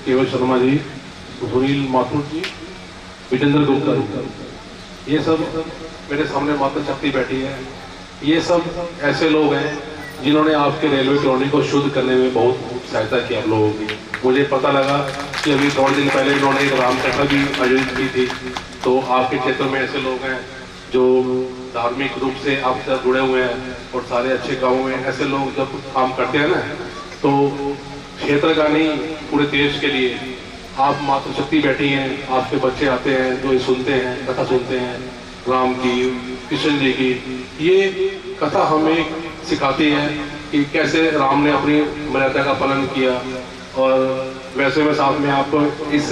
केवल शर्मा जी, सुनील माथुर जी, विजेंद्र गुप्ता जी, ये सब मेरे सामने माता शक्ति बैठी है। ये सब ऐसे लोग हैं जिन्होंने आपके रेलवे कॉलोनी को शुद्ध करने में बहुत सहायता की आप लोगों की। मुझे पता लगा कि अभी थोड़े दिन पहले इन्होंने एक रामकथा भी आयोजित की थी। तो आपके क्षेत्र में ऐसे लोग हैं जो धार्मिक रूप से आपके साथ जुड़े हुए हैं और सारे अच्छे गाँव में ऐसे लोग जब काम करते हैं ना, तो क्षेत्र का नहीं पूरे देश के लिए आप माता शक्ति बैठी हैं। आपके बच्चे आते हैं जो ये सुनते हैं, कथा सुनते हैं राम की, कृष्ण जी की। ये कथा हमें सिखाती है कि कैसे राम ने अपनी मर्यादा का पालन किया। और वैसे में साथ में आप इस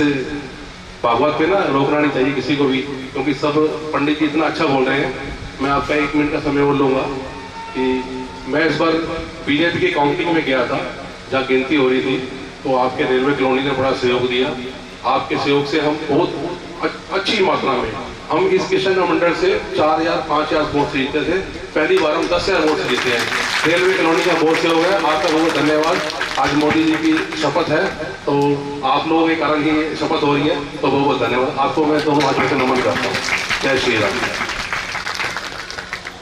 भागवत पे ना रोकना नहीं चाहिए किसी को भी, क्योंकि सब पंडित जी इतना अच्छा बोल रहे हैं। मैं आपका 1 मिनट का समय और लूँगा कि मैं इस बार बीजेपी की काउंटिंग में गया था जहाँ गिनती हो रही थी, तो आपके रेलवे कॉलोनी ने बड़ा सहयोग दिया। आपके सहयोग से हम बहुत अच्छी मात्रा में हम इस किशन मंडल से 4,000 5,000 वोट से जीते थे। पहली बार हम 10,000 वोट से जीते हैं। रेलवे कॉलोनी का बहुत सहयोग है, आपका बहुत धन्यवाद। आज मोदी जी की शपथ है, तो आप लोगों के कारण ही शपथ हो रही है, तो बहुत बहुत धन्यवाद आपको। मैं दोनों हाथ से नमन करता हूँ। जय श्री राम।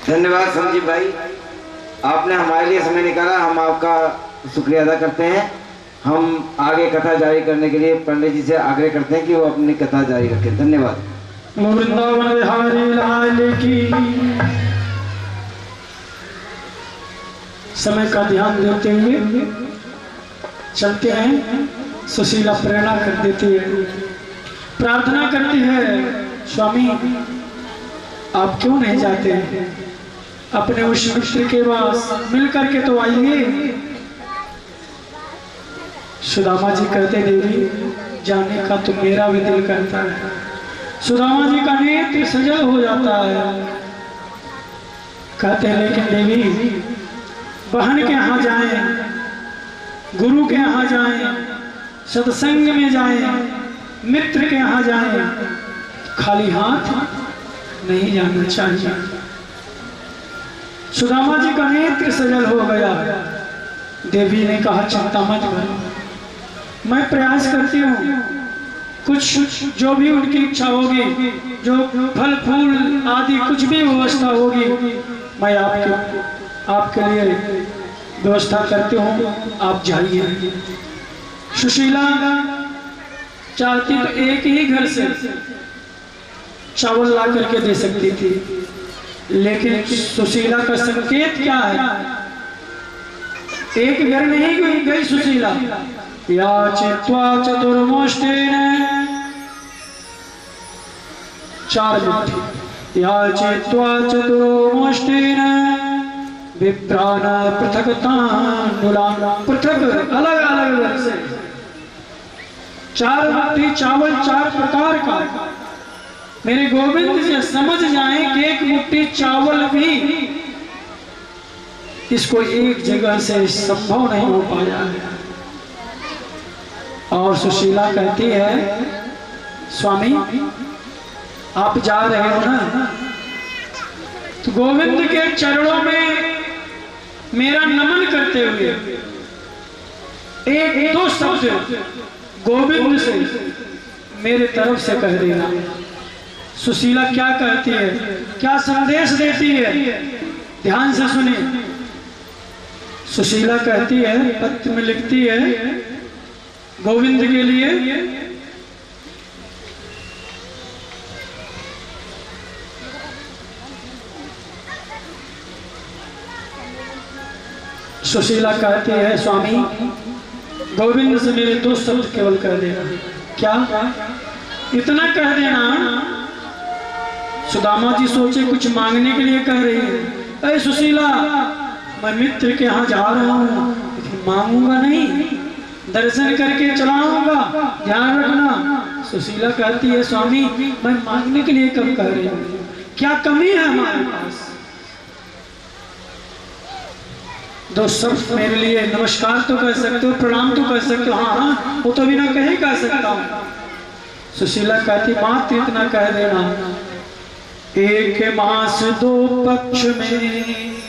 धन्यवाद संजीव भाई, आपने हमारे लिए समय निकाला, हम आपका शुक्रिया अदा करते हैं। हम आगे कथा जारी करने के लिए पंडित जी से आग्रह करते हैं कि वो अपनी कथा जारी रखें। धन्यवाद। वृंदावन बिहारी लाल की। समय का ध्यान देते हुए चलते हैं। सुशीला प्रेरणा कर देती है, प्रार्थना करती है, स्वामी आप क्यों नहीं जाते अपने उस मित्र के पास, मिल करके तो आइए। सुदामा जी कहते देवी जाने का तो मेरा भी दिल करता है। सुदामा जी का नेत्र सजल हो जाता है। कहते हैं लेकिन देवी बहन के यहाँ जाएं, गुरु के यहाँ जाएं, सत्संग में जाएं, मित्र के यहाँ जाएं, खाली हाथ नहीं जाना चाहिए। सुदामा जी का नेत्र सजल हो गया। देवी ने कहा चिंता मत करो, मैं प्रयास करती हूँ, कुछ जो भी उनकी इच्छा होगी, जो फल फूल आदि कुछ भी व्यवस्था होगी, मैं आपके लिए व्यवस्था करती हूँ, आप जाइए। सुशीला चाहती तो एक ही घर से चावल ला करके दे सकती थी, लेकिन सुशीला का संकेत क्या है? एक घर नहीं गई सुशीला, याचित्वा चतुर्मुष्टेन 4 मुट्ठी, याचित्वा चतुर्मुष्टेन विप्राण पृथक्ताण्डुलान्, पृथक अलग अलग से 4 मुट्ठी चावल 4 प्रकार का। मेरे गोविंद जी समझ जाएं कि 1 मुट्ठी चावल भी इसको एक जगह से संभव नहीं हो पाया है। और सुशीला कहती है स्वामी आप जा रहे हो ना, तो गोविंद के चरणों में मेरा नमन करते हुए 1-2 शब्द गोविंद से मेरे तरफ से कह देना। सुशीला क्या कहती है, क्या संदेश देती है, ध्यान से सुनिए। सुशीला कहती है, पत्र में लिखती है गोविंद के लिए, सुशीला कहती है स्वामी गोविंद से मेरे 2 शब्द केवल कह देना। क्या? इतना कह देना। सुदामा जी सोचे कुछ मांगने के लिए कह रही है। अरे सुशीला मैं मित्र के यहाँ जा रहा हूँ, मांगूंगा नहीं, दर्शन करके चलाऊंगा, ध्यान रखना। सुशीला कहती है स्वामी मैं मांगने के लिए कब कह रही हूँ, क्या कमी है हमारे पास? 2 शब्द मेरे लिए, नमस्कार तो कह सकते हो, प्रणाम तो कह सकते हो, हाँ हाँ वो तो बिना कहे कह सकता हूँ। सुशीला कहती मात्र इतना कह देना, 1 मास 2 पक्ष में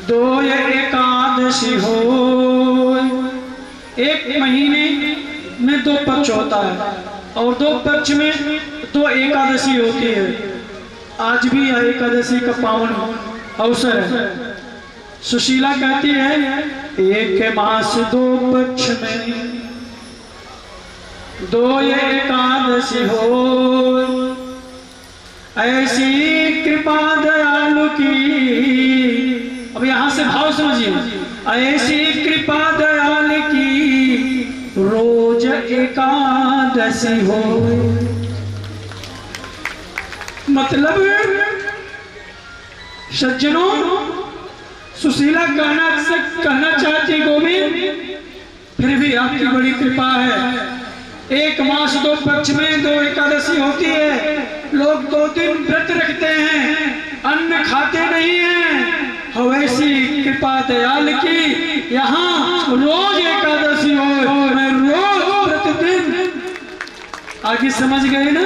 2 एकादशी हो, एक महीने में 2 पक्ष होता है और 2 पक्ष में 2 एकादशी होती है। आज भी यह एकादशी का पावन अवसर है। सुशीला कहती है, एक मास 2 पक्ष में 2 एकादशी हो, ऐसी कृपा दयालु की। अब यहां से भाव समझिए, ऐसी कृपा दयाल की रोज एकादशी हो। मतलब सज्जनों, सुशीला कहना चाहती गोविंद, फिर भी आपकी बड़ी कृपा है। 1 मास 2 पक्ष में 2 एकादशी होती है। लोग 2 दिन व्रत रखते हैं, अन्न खाते नहीं हैं। वैसी कृपा दयाल की यहाँ रोज एकादशी हो, मैं रोज प्रतिदिन। आगे समझ गए ना?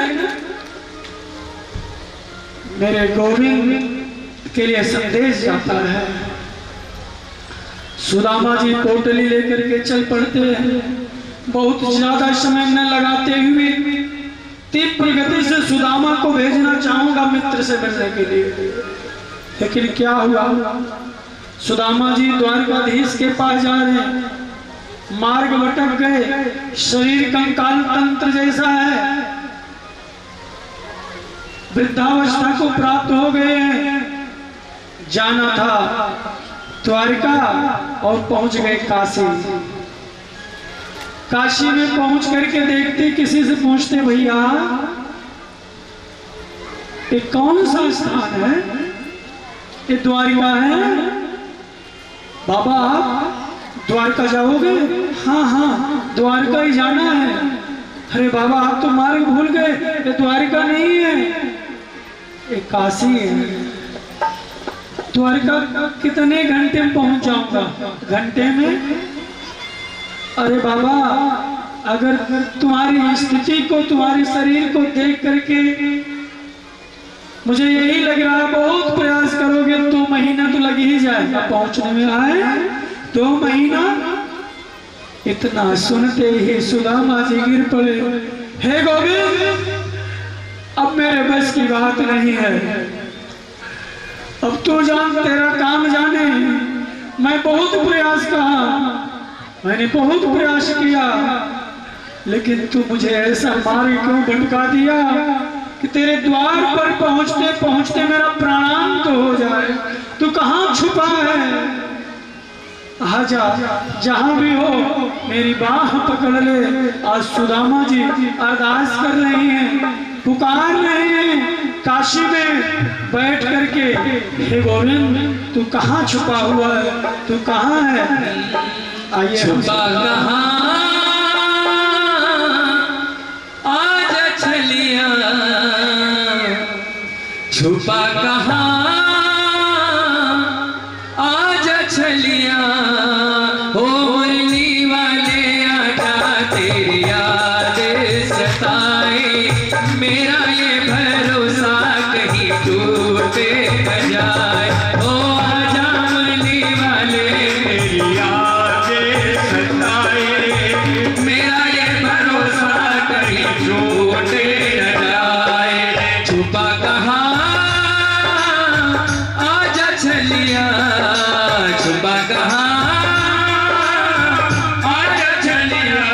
मेरे गोविंद के लिए संदेश जाता है। सुदामा जी पोटली लेकर के चल पड़ते हैं। बहुत ज्यादा समय न लगाते हुए तीव्र गति से सुदामा को भेजना चाहूंगा मित्र से मिलने के लिए। लेकिन क्या हुआ, सुदामा जी द्वारकाधीश के पास जा रहे हैं, मार्ग भटक गए। शरीर कंकाल तंत्र जैसा है, वृद्धावस्था को प्राप्त हो गए हैं। जाना था द्वारका और पहुंच गए काशी। काशी में पहुंच करके देखते, किसी से पूछते, भैया ये कौन सा स्थान है? ये द्वारिका है। बाबा आप द्वारका जाओगे? हाँ हाँ, द्वारका ही जाना है। अरे बाबा आप तो मार्ग भूल गए, ये द्वारिका नहीं है, ये काशी है। द्वारका कितने घंटे में पहुंच जाऊंगा? घंटे में? अरे बाबा अगर तुम्हारी स्थिति को, तुम्हारे शरीर को देख करके मुझे यही लग रहा है, बहुत प्रयास करोगे 2 महीना तो लग ही जाएगा पहुंचने में। आए 2 महीना? इतना सुनते ही सुदामा जी गिर पड़े। हे गोविंद, अब मेरे बस की बात नहीं है। अब तू जान, तेरा काम जाने। मैं बहुत प्रयास कहा, मैंने बहुत प्रयास किया, लेकिन तू मुझे ऐसा मार्ग क्यों भटका दिया कि तेरे द्वार पर पहुंचते पहुंचते मेरा प्राणांत हो जाए। तू कहाँ छुपा है? आजा, जहां भी हो मेरी बाह पकड़ ले। आज सुदामा जी अरदास कर रही हैं, पुकार रहे हैं काशी में बैठ करके, हे गोविंद तू कहाँ छुपा हुआ है? तू कहाँ है? आइए। छुपा कहाँ आज छलिया, छुपा कहाँ आज छलिया। हो मुरली वाले आजा, तेरी याद सताए, मेरा ये भरोसा कहीं टूटे न जाए। ओ आजा मुरली वाले, तेरी याद सताए, मेरा ये भरोसा कहीं टूटे न जाए। छुपा कहाँ आजा छलिया, छुपा कहाँ आजा छलिया।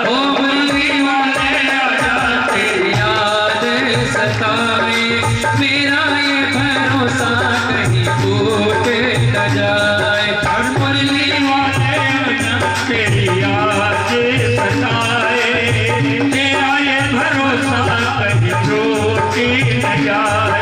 ओ मुरली वाले आजा, तेरी याद सताए, मेरा ये भरोसा कहीं टूटे न जाए। और मुरली वाले आजा, तेरी याद सताए, मेरा ये भरोसा कहीं टूटे न जाए।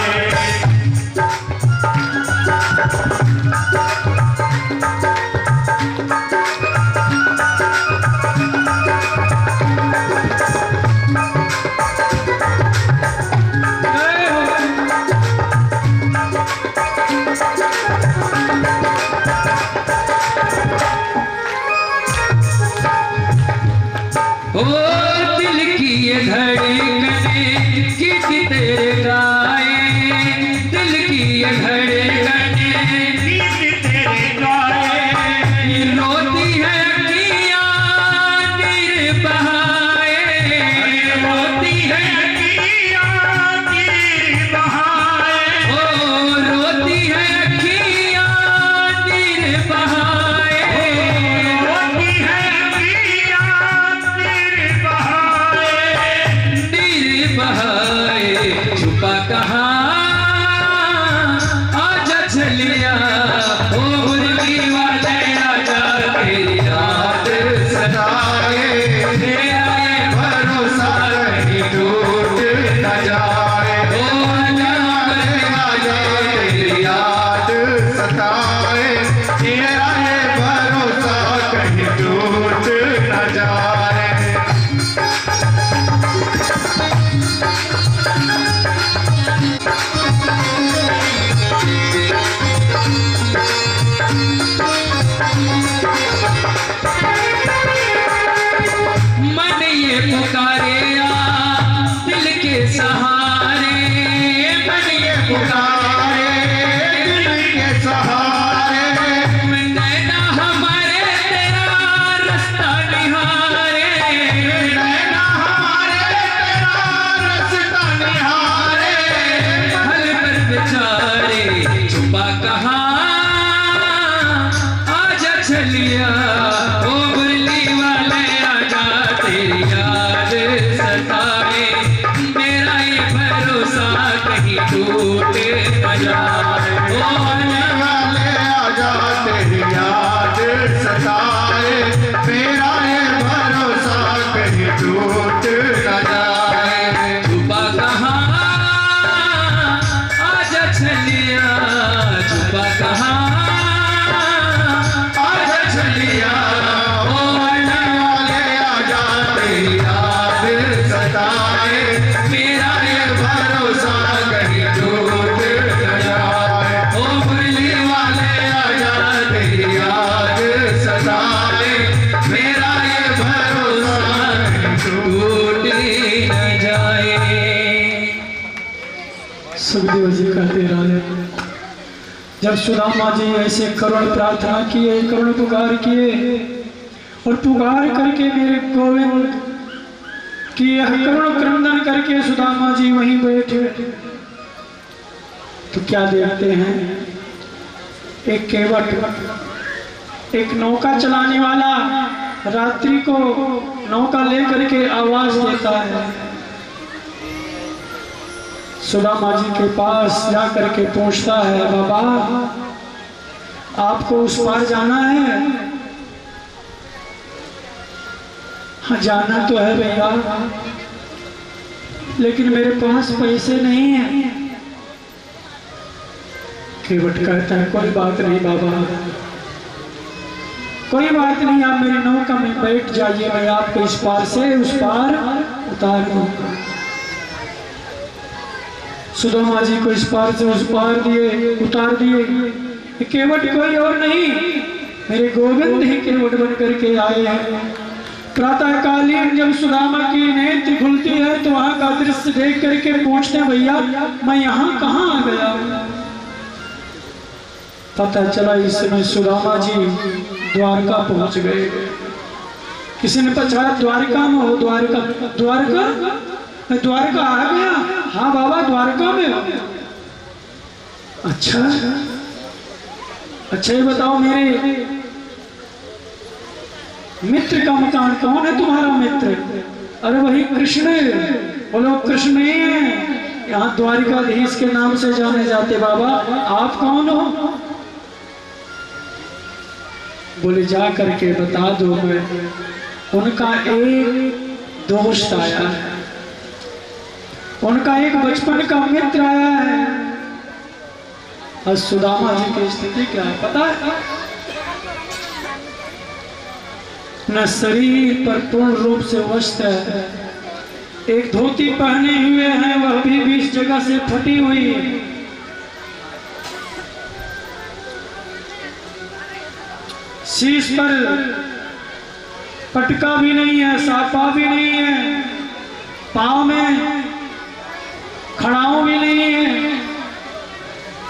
ओ दिल की ये धड़कने किसी तेरे गाए, दिल की ये धड़कने किसी तेरे गाए। रोती है अखियाँ सुखदेव जी कहते रहे, जब सुदामा जी ऐसे करुण प्रार्थना किए, करुण पुकार किए और पुकार करके मेरे गोविंद की यह करुण क्रंदन करके सुदामा जी वहीं बैठे, तो क्या देखते हैं, एक केवट, एक नौका चलाने वाला रात्रि को नौका लेकर के आवाज देता है। सुदामा जी के पास जाकर के पूछता है, बाबा आपको उस पार जाना है? हाँ जाना तो है भैया, लेकिन मेरे पास पैसे नहीं है। केवट कहता है, कोई बात नहीं बाबा, कोई बात नहीं, आप मेरी नौका में बैठ जाइए, मैं आपको इस पार से उस पार उतार दूंगा। सुदामा जी को इस पार से उस पार दिए, उतार दिए। केवट कोई और नहीं, मेरे गोविंद ही केवट बन करके आए हैं। प्रातः कालीन जब सुदामा की नेत्र खुलती है तो वहां का दृश्य देख करके पूछते हैं, भैया मैं यहाँ कहाँ आ गया? पता चला इस समय सुदामा जी द्वारका पहुंच गए। किसी ने पूछा, द्वारका में हो? द्वारका द्वारका द्वारका आ गया? हाँ बाबा द्वारका में हो। अच्छा अच्छा, ये बताओ मेरे मित्र का मकान कौन है? तुम्हारा मित्र? अरे वही कृष्ण। बोलो कृष्ण नहीं है, यहाँ द्वारिकाधीश के नाम से जाने जाते। बाबा आप कौन हो? बोले जा करके बता दो, मैं उनका एक दोस्त आया है, उनका एक बचपन का मित्र आया है। और सुदामा जी की स्थिति क्या है पता है? न शरीर पर पूर्ण रूप से वस्त्र है, एक धोती पहने हुए हैं, वह भी 20 जगह से फटी हुई है। शीश पर पटका भी नहीं है, साफा भी नहीं है, पांव में खड़ाऊ भी नहीं है,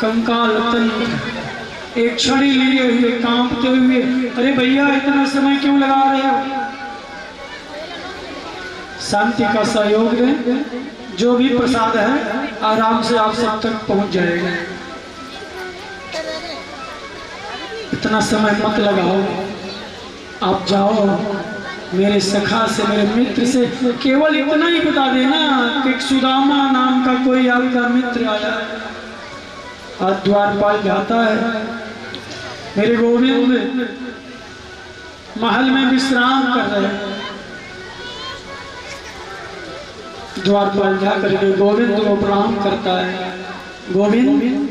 कंकाल तंत्र, एक छड़ी लिए हुए कांपते हुए। अरे भैया इतना समय क्यों लगा रहे हो? शांति का सहयोग दें, जो भी प्रसाद है आराम से आप सब तक पहुंच जाएगा। इतना समय मत लगाओ, आप जाओ मेरे सखा से, मेरे मित्र से केवल इतना ही बता देना कि सुदामा नाम का कोई आपका मित्र आया है। आज द्वारपाल जाता है, मेरे गोविंद महल में विश्राम कर रहे हैं। द्वारपाल जाकर के गोविंद को प्रणाम करता है। गोविंद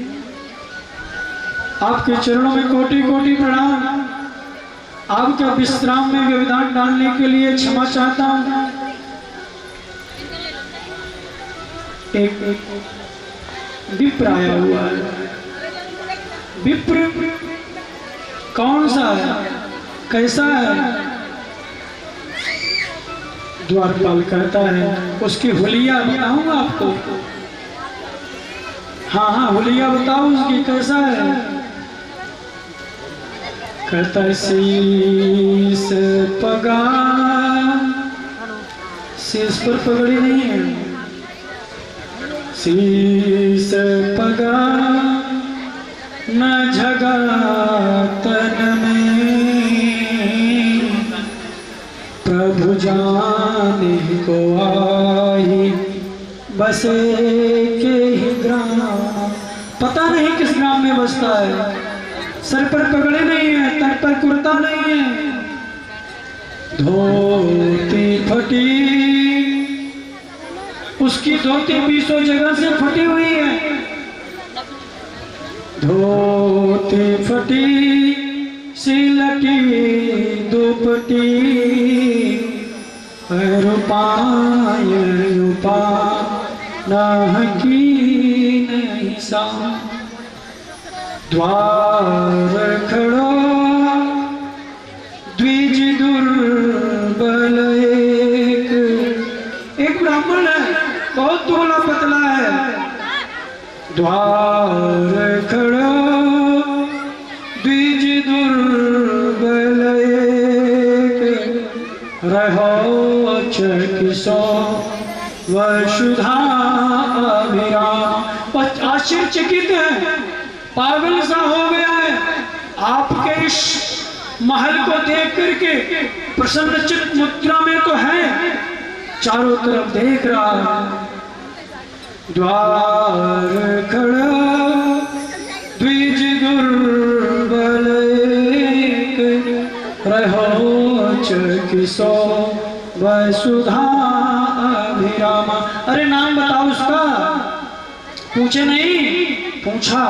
आपके चरणों में कोटि कोटि प्रणाम, आपके विश्राम में व्यवधान डालने के लिए क्षमा चाहता हूं। एक विप्र आया हुआ है। विप्र कौन सा है, कैसा है? द्वारपाल कहता है उसकी हुलिया बताऊंगा आपको। हाँ हाँ हुलिया बताओ उसकी, कैसा है? कहता है शीश पगा, शीश पर पगड़ी नहीं है, शीश पगा न झगा तन में, प्रभु जाने को आई बसे के ही ग्राम। पता नहीं किस ग्राम में बसता है। सर पर पगड़ी नहीं है, तन पर कुर्ता नहीं है, धोती फटी, उसकी धोती 20 जगह से फटी हुई है। धोती फटी सिलटी दुपटी, रूपाय रूपा नहकी नहीं सा, द्वार खड़ो द्विज दुर्बल, एक ब्राह्मण है, बहुत दुबला पतला है, द्वार खड़ा द्विज दुर्बल एक, रहो चकिसो वसुधा अभिराम। आश्चर्यचकित है, पागल सा हो गया है आपके इस महल को देख करके। प्रसन्नचित्त मुद्रा में तो है, चारों तरफ देख रहा है। द्वार खड़ा द्विज दुर्बल एक, रहो चकिसो वसुधा अभिरामा। अरे नाम बताओ उसका। पूछे नहीं, पूछा।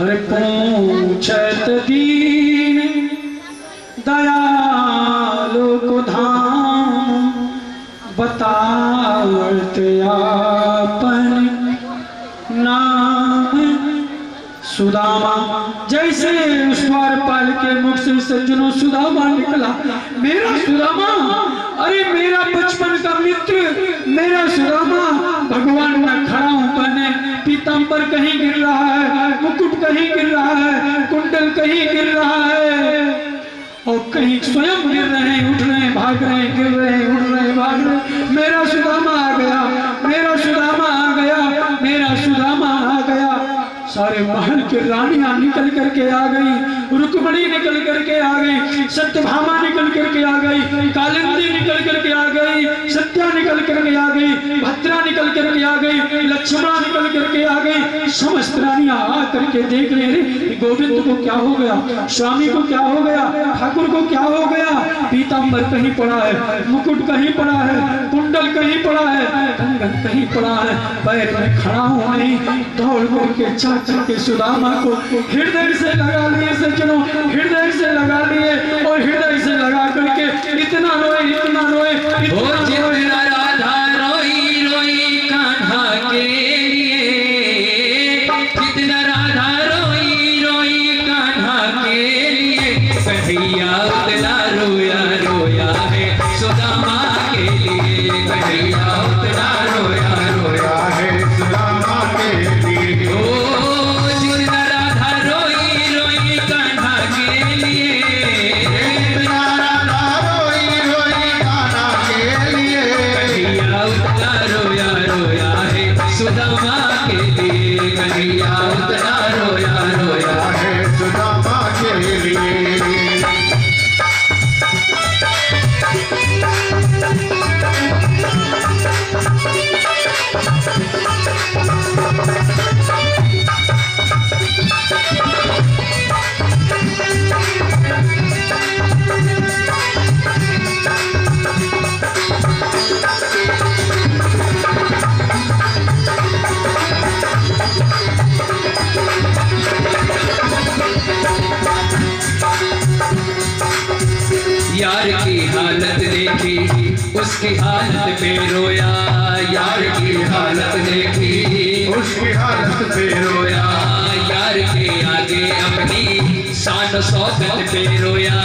अरे पूछत दीन दयालु को धाम, बतावत आपन नाम सुदामा। जैसे उस द्वारपाल के मुख से सज्जनों सुदामा निकला, मेरा सुदामा, अरे मेरा बचपन का मित्र, मेरा सुदामा। भगवान न खड़ा हूं बने, पीतांबर कहीं गिर रहा है, मुकुट कहीं गिर रहा है, कुंडल कहीं गिर रहा है, और कहीं स्वयं गिर रहे हैं, उठ रहे हैं, भाग रहे हैं, गिर रहे हैं, उठ रहे हैं, भाग रहे हैं। मेरा सुदामा आ गया, मेरा सुदामा आ गया, मेरा सुदामा आ गया। सारे महल की रानियां निकल करके आ गई, रुक्मणी निकल करके आ गई, सत्यभामा निकल करके आ गई, कालिंदी निकल करके आ गई, सत्या निकल करके आ गई, भद्रा निकल करके आ गई, लक्ष्मणा निकल करके आ गई। समस्त रानियां आ करके देख रहे हैं गोविंद को क्या हो गया, स्वामी को क्या हो गया, ठाकुर को क्या हो गया। पीतांबर कहीं पड़ा है, मुकुट कहीं पड़ा है, कुंडल कहीं पड़ा है, कंगन कहीं पड़ा है, पैर में खड़ा हो नहीं, दौड़ करके चाचा के सुदामा को हृदय से लगा लिए सज्जनों, हृदय से लगा लिए, और हृदय से लगा करके इतना रोए, इतना रोए, इतना रोए। राधा रोई रोई कान्हा के लिए, जितना राधा रोई रोई कान्हा के लिए, कन्हैया उतना रोया रोया है सुदामा के लिए, कन्हैया उतना रोया रोया है सुदामा के लिए। ओ जितना राधा रोई रोई कान्हा के लिए, जितना राधा रोई रोई कान्हा के लिए, कन्हैया उतना रोया रोया है सुदामा के लिए, कन्हैया उतना रोया रोया है सुदामा के लिए। यार की हालत देखी, उसकी हालत पे रोया, यार की हालत देखी, उसकी हालत पे रोया, यार के आगे अपनी शान शौकत पे रोया,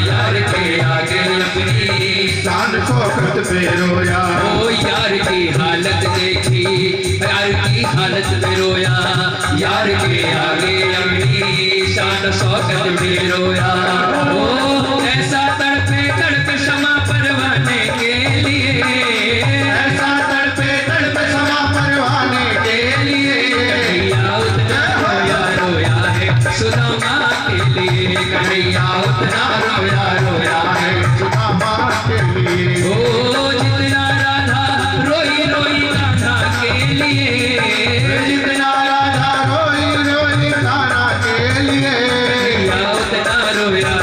यार के आगे अपनी शान शौकत पे रोया। ओ यार की हालत देखी, यार की हालत पे रोया, यार के आगे अपनी शान शौकत पे रोया। ओ ऐसा तड़पे तड़पे क्षमा परवाने के लिए, ऐसा तड़पे तड़पे क्षमा परवाने के लिए, कन्हैया उतना रोया रोया है सुदामा के लिए, कन्हैया उतना रोया रोया है सुदामा के लिए। ओ जितना राधा रोई रोई कान्हा के लिए, जितना राधा रोई रोई कान्हा के लिए, कन्हैया उतना रोया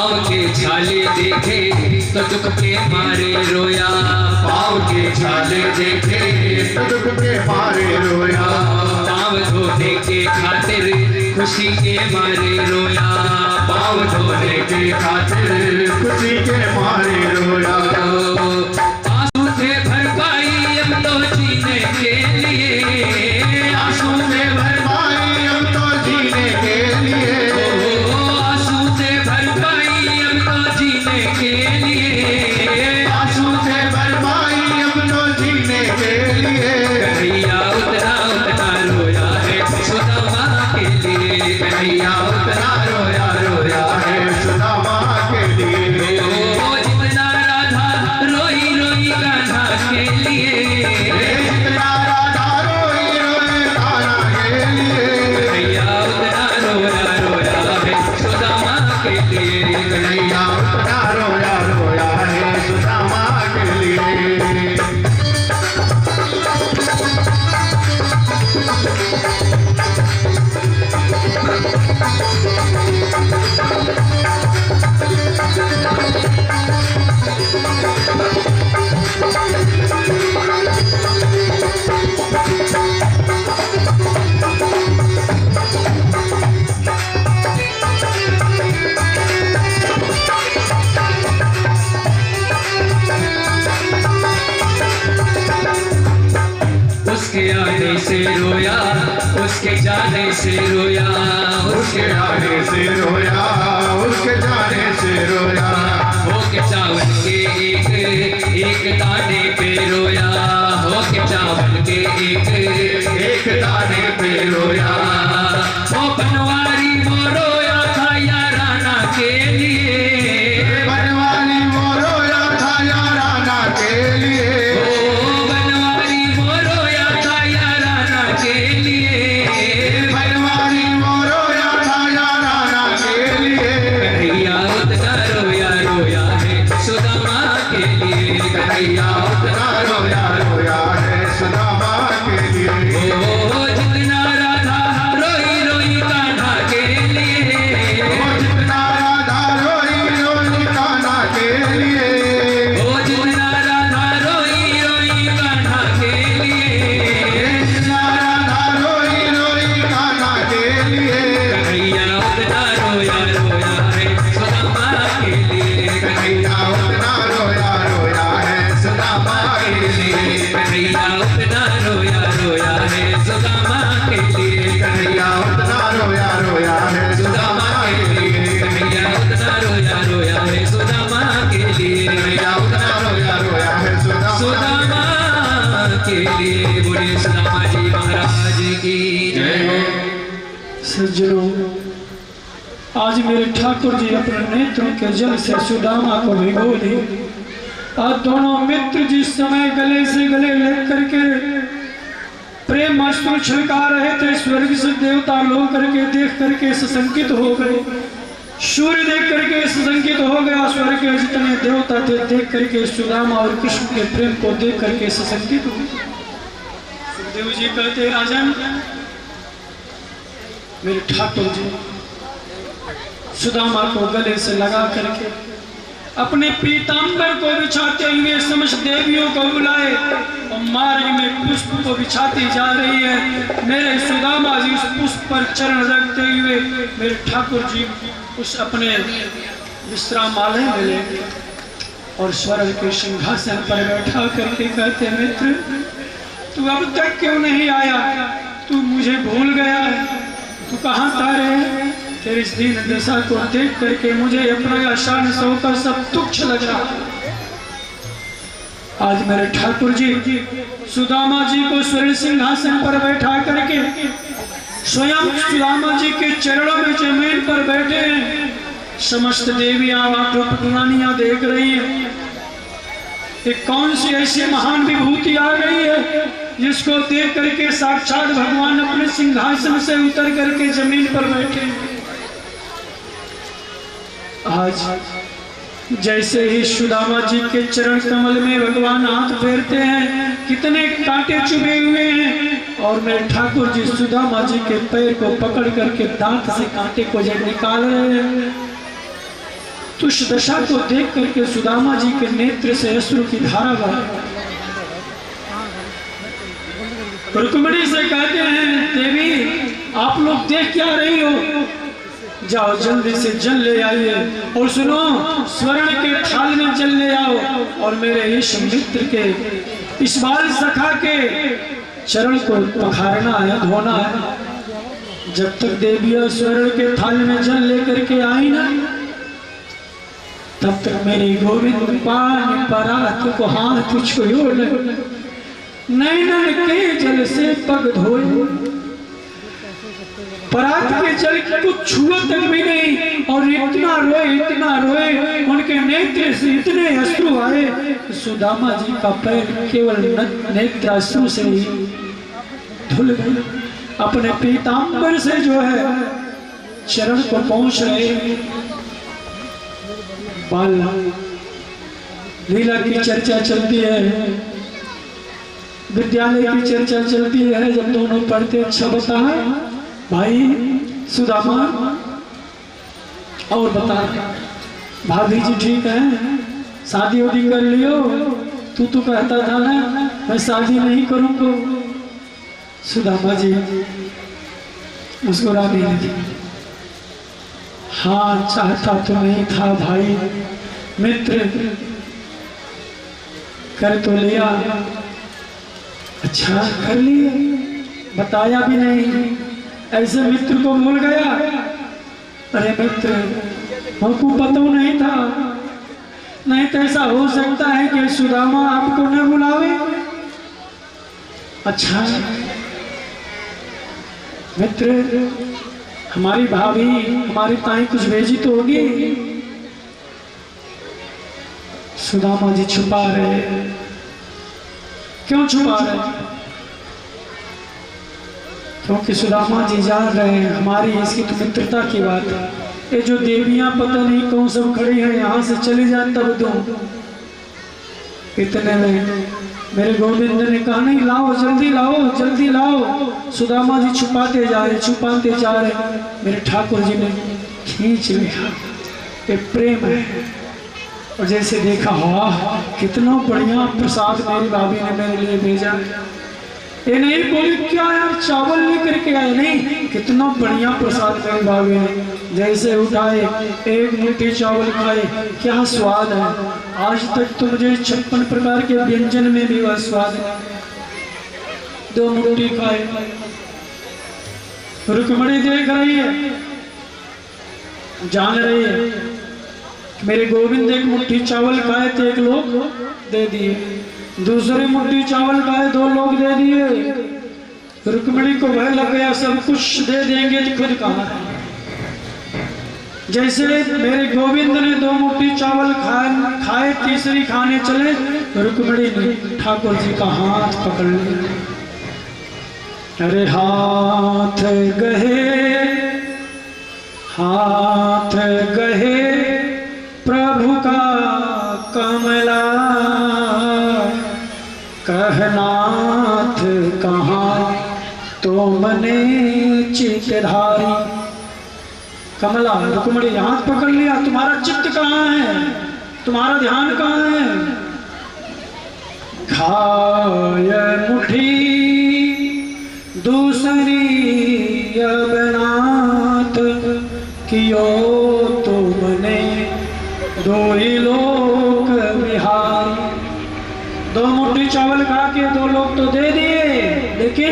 पाँव के छाले देखे तो दुख के मारे रोया, पाँव के छाले देखे तो दुख के मारे रोया, पाँव धोने के खातिर खुशी के मारे रोया, पाँव धोने के खातिर खुशी के मारे रोया। आंसू थे भरपाई अब तो जीने के लिए, आंसू से भरपाई अब तो जीने के लिए, आंसू से भरपाई अब तो जीने के लिए, आंसू से भरपाई अब तो जीने के लिए। कन्हैया उतना उतना रोया है सुदामा के लिए, कन्हैया उतना रोया रोया है सुदामा के लिए, जितना राधा रोई रोई कान्हा के लिए, जितना राधा रोई रोई कान्हा के लिए, कन्हैया उतना रोया रोया है सुदामा के लिए, कन्हैया उतना रोया रोया है सुदामा के लिए। उसके आने से रोया उसके जाने से रोया, उसके आने से रोया उसके जाने से रोया, हो के चावल के एक दाने पे रोया, हो के चावल के एक दाने पे रोया, वो बनवारी वो रोया था याराना के लिए, बनवारी वो रोया था याराना के लिए, बनवारी वो रोया था याराना के लिए, बनवारी वो रोया था याराना के लिए। कन्हैया उतना रोया रोया है सुदामा के लिए, कन्हैया उतना रोया रोया है सुदामा के लिए, ओ जितना राधा रोई रोई कान्हा के लिए, वो जितना राधा रोई रोई कान्हा के लिए, ओ जितना राधा रोई रोई कान्हा के लिए, जितना राधा रोई रोई कान्हा के लिए। कन्हैया उतना रोया रोया है सुदामा के लिए, कन्हैया उतना रोया रोया है सुदामा के लिए, कन्हैया उतना रोया रोया है सुदामा के लिए, कन्हैया उतना रोया रोया है सुदामा के लिए, कन्हैया उतना रोया रोया है सुदामा के लिए, कन्हैया उतना रोया रोया है सुदामा सुदामा के लिए। बोले सुदामा जी महाराज की जय हो। सज्जनों, आज मेरे ठाकुर जी अपने नेत्रों के जल से सुदामा को भिगो दिए। आज दोनों मित्र जिस समय गले से गले लग करके प्रेम अश्रु छिड़का रहे थे, स्वर्ग से देवता लो करके देख करके सशंकित हो गए, सूर्य देख करके सशंकित हो गया, स्वर्ग के जितने देवता थे देख करके सुदामा और कृष्ण के प्रेम को देख करके सशंकित हो गए। सुखदेव जी कहते राजन, मेरे ठाकुर जी सुदामा को गले से लगा करके अपने पीतांबर को बिछाते हुए समस्त देवियों को बुलाए और मार्ग में पुष्प को बिछाती जा रही है। मेरे सुदामा जी उस पुष्प पर चरण रखते हुए मेरे ठाकुर जी उस अपने विश्रामालय में लेंगे और स्वर्ग के सिंहासन पर बैठा करके कहते, मित्र तू अब तक क्यों नहीं आया? तू मुझे भूल गया है? तू कहाँ था रे? तेरी इस दीन दशा को देख करके मुझे अपना आसान सौका सब तुच्छ लग रहा है। आज मेरे ठाकुर जी सुदामा जी को स्वर्ण सिंहासन पर बैठा करके स्वयं सुदामा जी के चरणों में जमीन पर बैठे हैं। समस्त देवियां रानियां देख रही हैं। एक कौन सी ऐसी महान विभूति आ गई है जिसको देख करके साक्षात भगवान अपने सिंहासन से उतर करके जमीन पर बैठे हैं। आज जैसे ही सुदामा जी के चरण कमल में भगवान हाथ फेरते हैं, कितने कांटे चुभे हुए हैं और मेरे ठाकुर जी सुदामा जी के पैर को पकड़ करके दांत से कांटे को जब निकाल रहे हैं। तो उस दशा को देख करके सुदामा जी के नेत्र से अश्रु की धारा बही। रुक्मिणी से कहते हैं, देवी आप लोग देख क्या रही हो, जाओ जल्दी से जल ले आइए, और सुनो स्वर्ण के थाल में जल ले आओ, और मेरे इस मित्र के इस बाल सखा के चरण को पखारना है, धोना है। जब तक देवियां स्वर्ण के थाल में जल लेकर के आई ना, तब तक मेरे गोविंद पान परात को हाथ छुओ नैनन के जल से पग धोए। परात के जल को छुआ तक भी नहीं, और इतना रोए उनके नेत्र से इतने अश्रु आए, सुदामा जी का पैर केवल नेत्र अश्रु से ही धुल गए। अपने पीतांबर से जो है चरण को पहुंच रहे। बाल लीला की चर्चा चलती है, विद्यालय की चर्चा चलती है, जब दोनों पढ़ते अच्छा बता भाई सुदामा, और बता भाभी जी ठीक है, शादी उदी कर लियो, तू तो कहता था ना मैं शादी नहीं करूंगा। सुदामा जी मुस्कुरा नहीं लगी। हाँ चाहता तो नहीं था भाई, मित्र कर तो लिया, अच्छा कर लिया, बताया भी नहीं, ऐसे मित्र को भूल गया। अरे मित्र हमको पता नहीं था, नहीं तो ऐसा हो सकता है कि सुदामा आपको न बुलावे। अच्छा मित्र हमारी भाभी हमारी ताई कुछ भेजी तो होगी। सुदामा जी छुपा रहे, क्यों छुपा रहे? क्योंकि सुदामा जी जान रहे हैं हमारी इसकी तो मित्रता की बात है। ये जो देवियां पता नहीं कौन सब खड़ी हैं, यहाँ से चली जाए तब दो। इतने में मेरे गोविंद ने कहा नहीं लाओ जल्दी लाओ जल्दी लाओ। सुदामा जी छुपाते जा रहे। मेरे ठाकुर जी ने खींच लिया, ये प्रेम है। और जैसे देखा वाह कितना बढ़िया प्रसाद मेरी भाभी ने मेरे लिए भेजा। ये नहीं बोली क्या यार चावल लेकर के आए, नहीं कितना बढ़िया प्रसाद मेरी भाभी ने। जैसे उठाए एक मुट्ठी चावल खाए, क्या स्वाद है। आज तक तो मुझे 56 प्रकार के व्यंजन में भी वह स्वाद है। 2 मुट्ठी खाए, रुक्मिणी देख रही है, जान रही है मेरे गोविंद एक मुट्ठी चावल खाए तो 1 लोग दे दिए, दूसरे मुट्ठी चावल खाए 2 लोग दे दिए। रुक्मिणी को भय लग गया सब कुछ दे देंगे तो खुद कहा। जैसे मेरे गोविंद ने 2 मुट्ठी चावल खाए, तीसरी खाने चले, रुक्मिणी ने ठाकुर जी का हाथ पकड़ लिया। अरे हाथ गहे प्रभु का कमला, कहनाथ कहाँ तो मने चितधारी। कमला रुक्मिणी हाथ पकड़ लिया, तुम्हारा चित्त कहाँ है, तुम्हारा ध्यान कहाँ है। खाय मुट्ठी दूसरी अब नाथ, कियो तुमने 2 ही लोक विहारी। 2 मुट्ठी चावल खा के 2 लोग तो दे दिए, लेकिन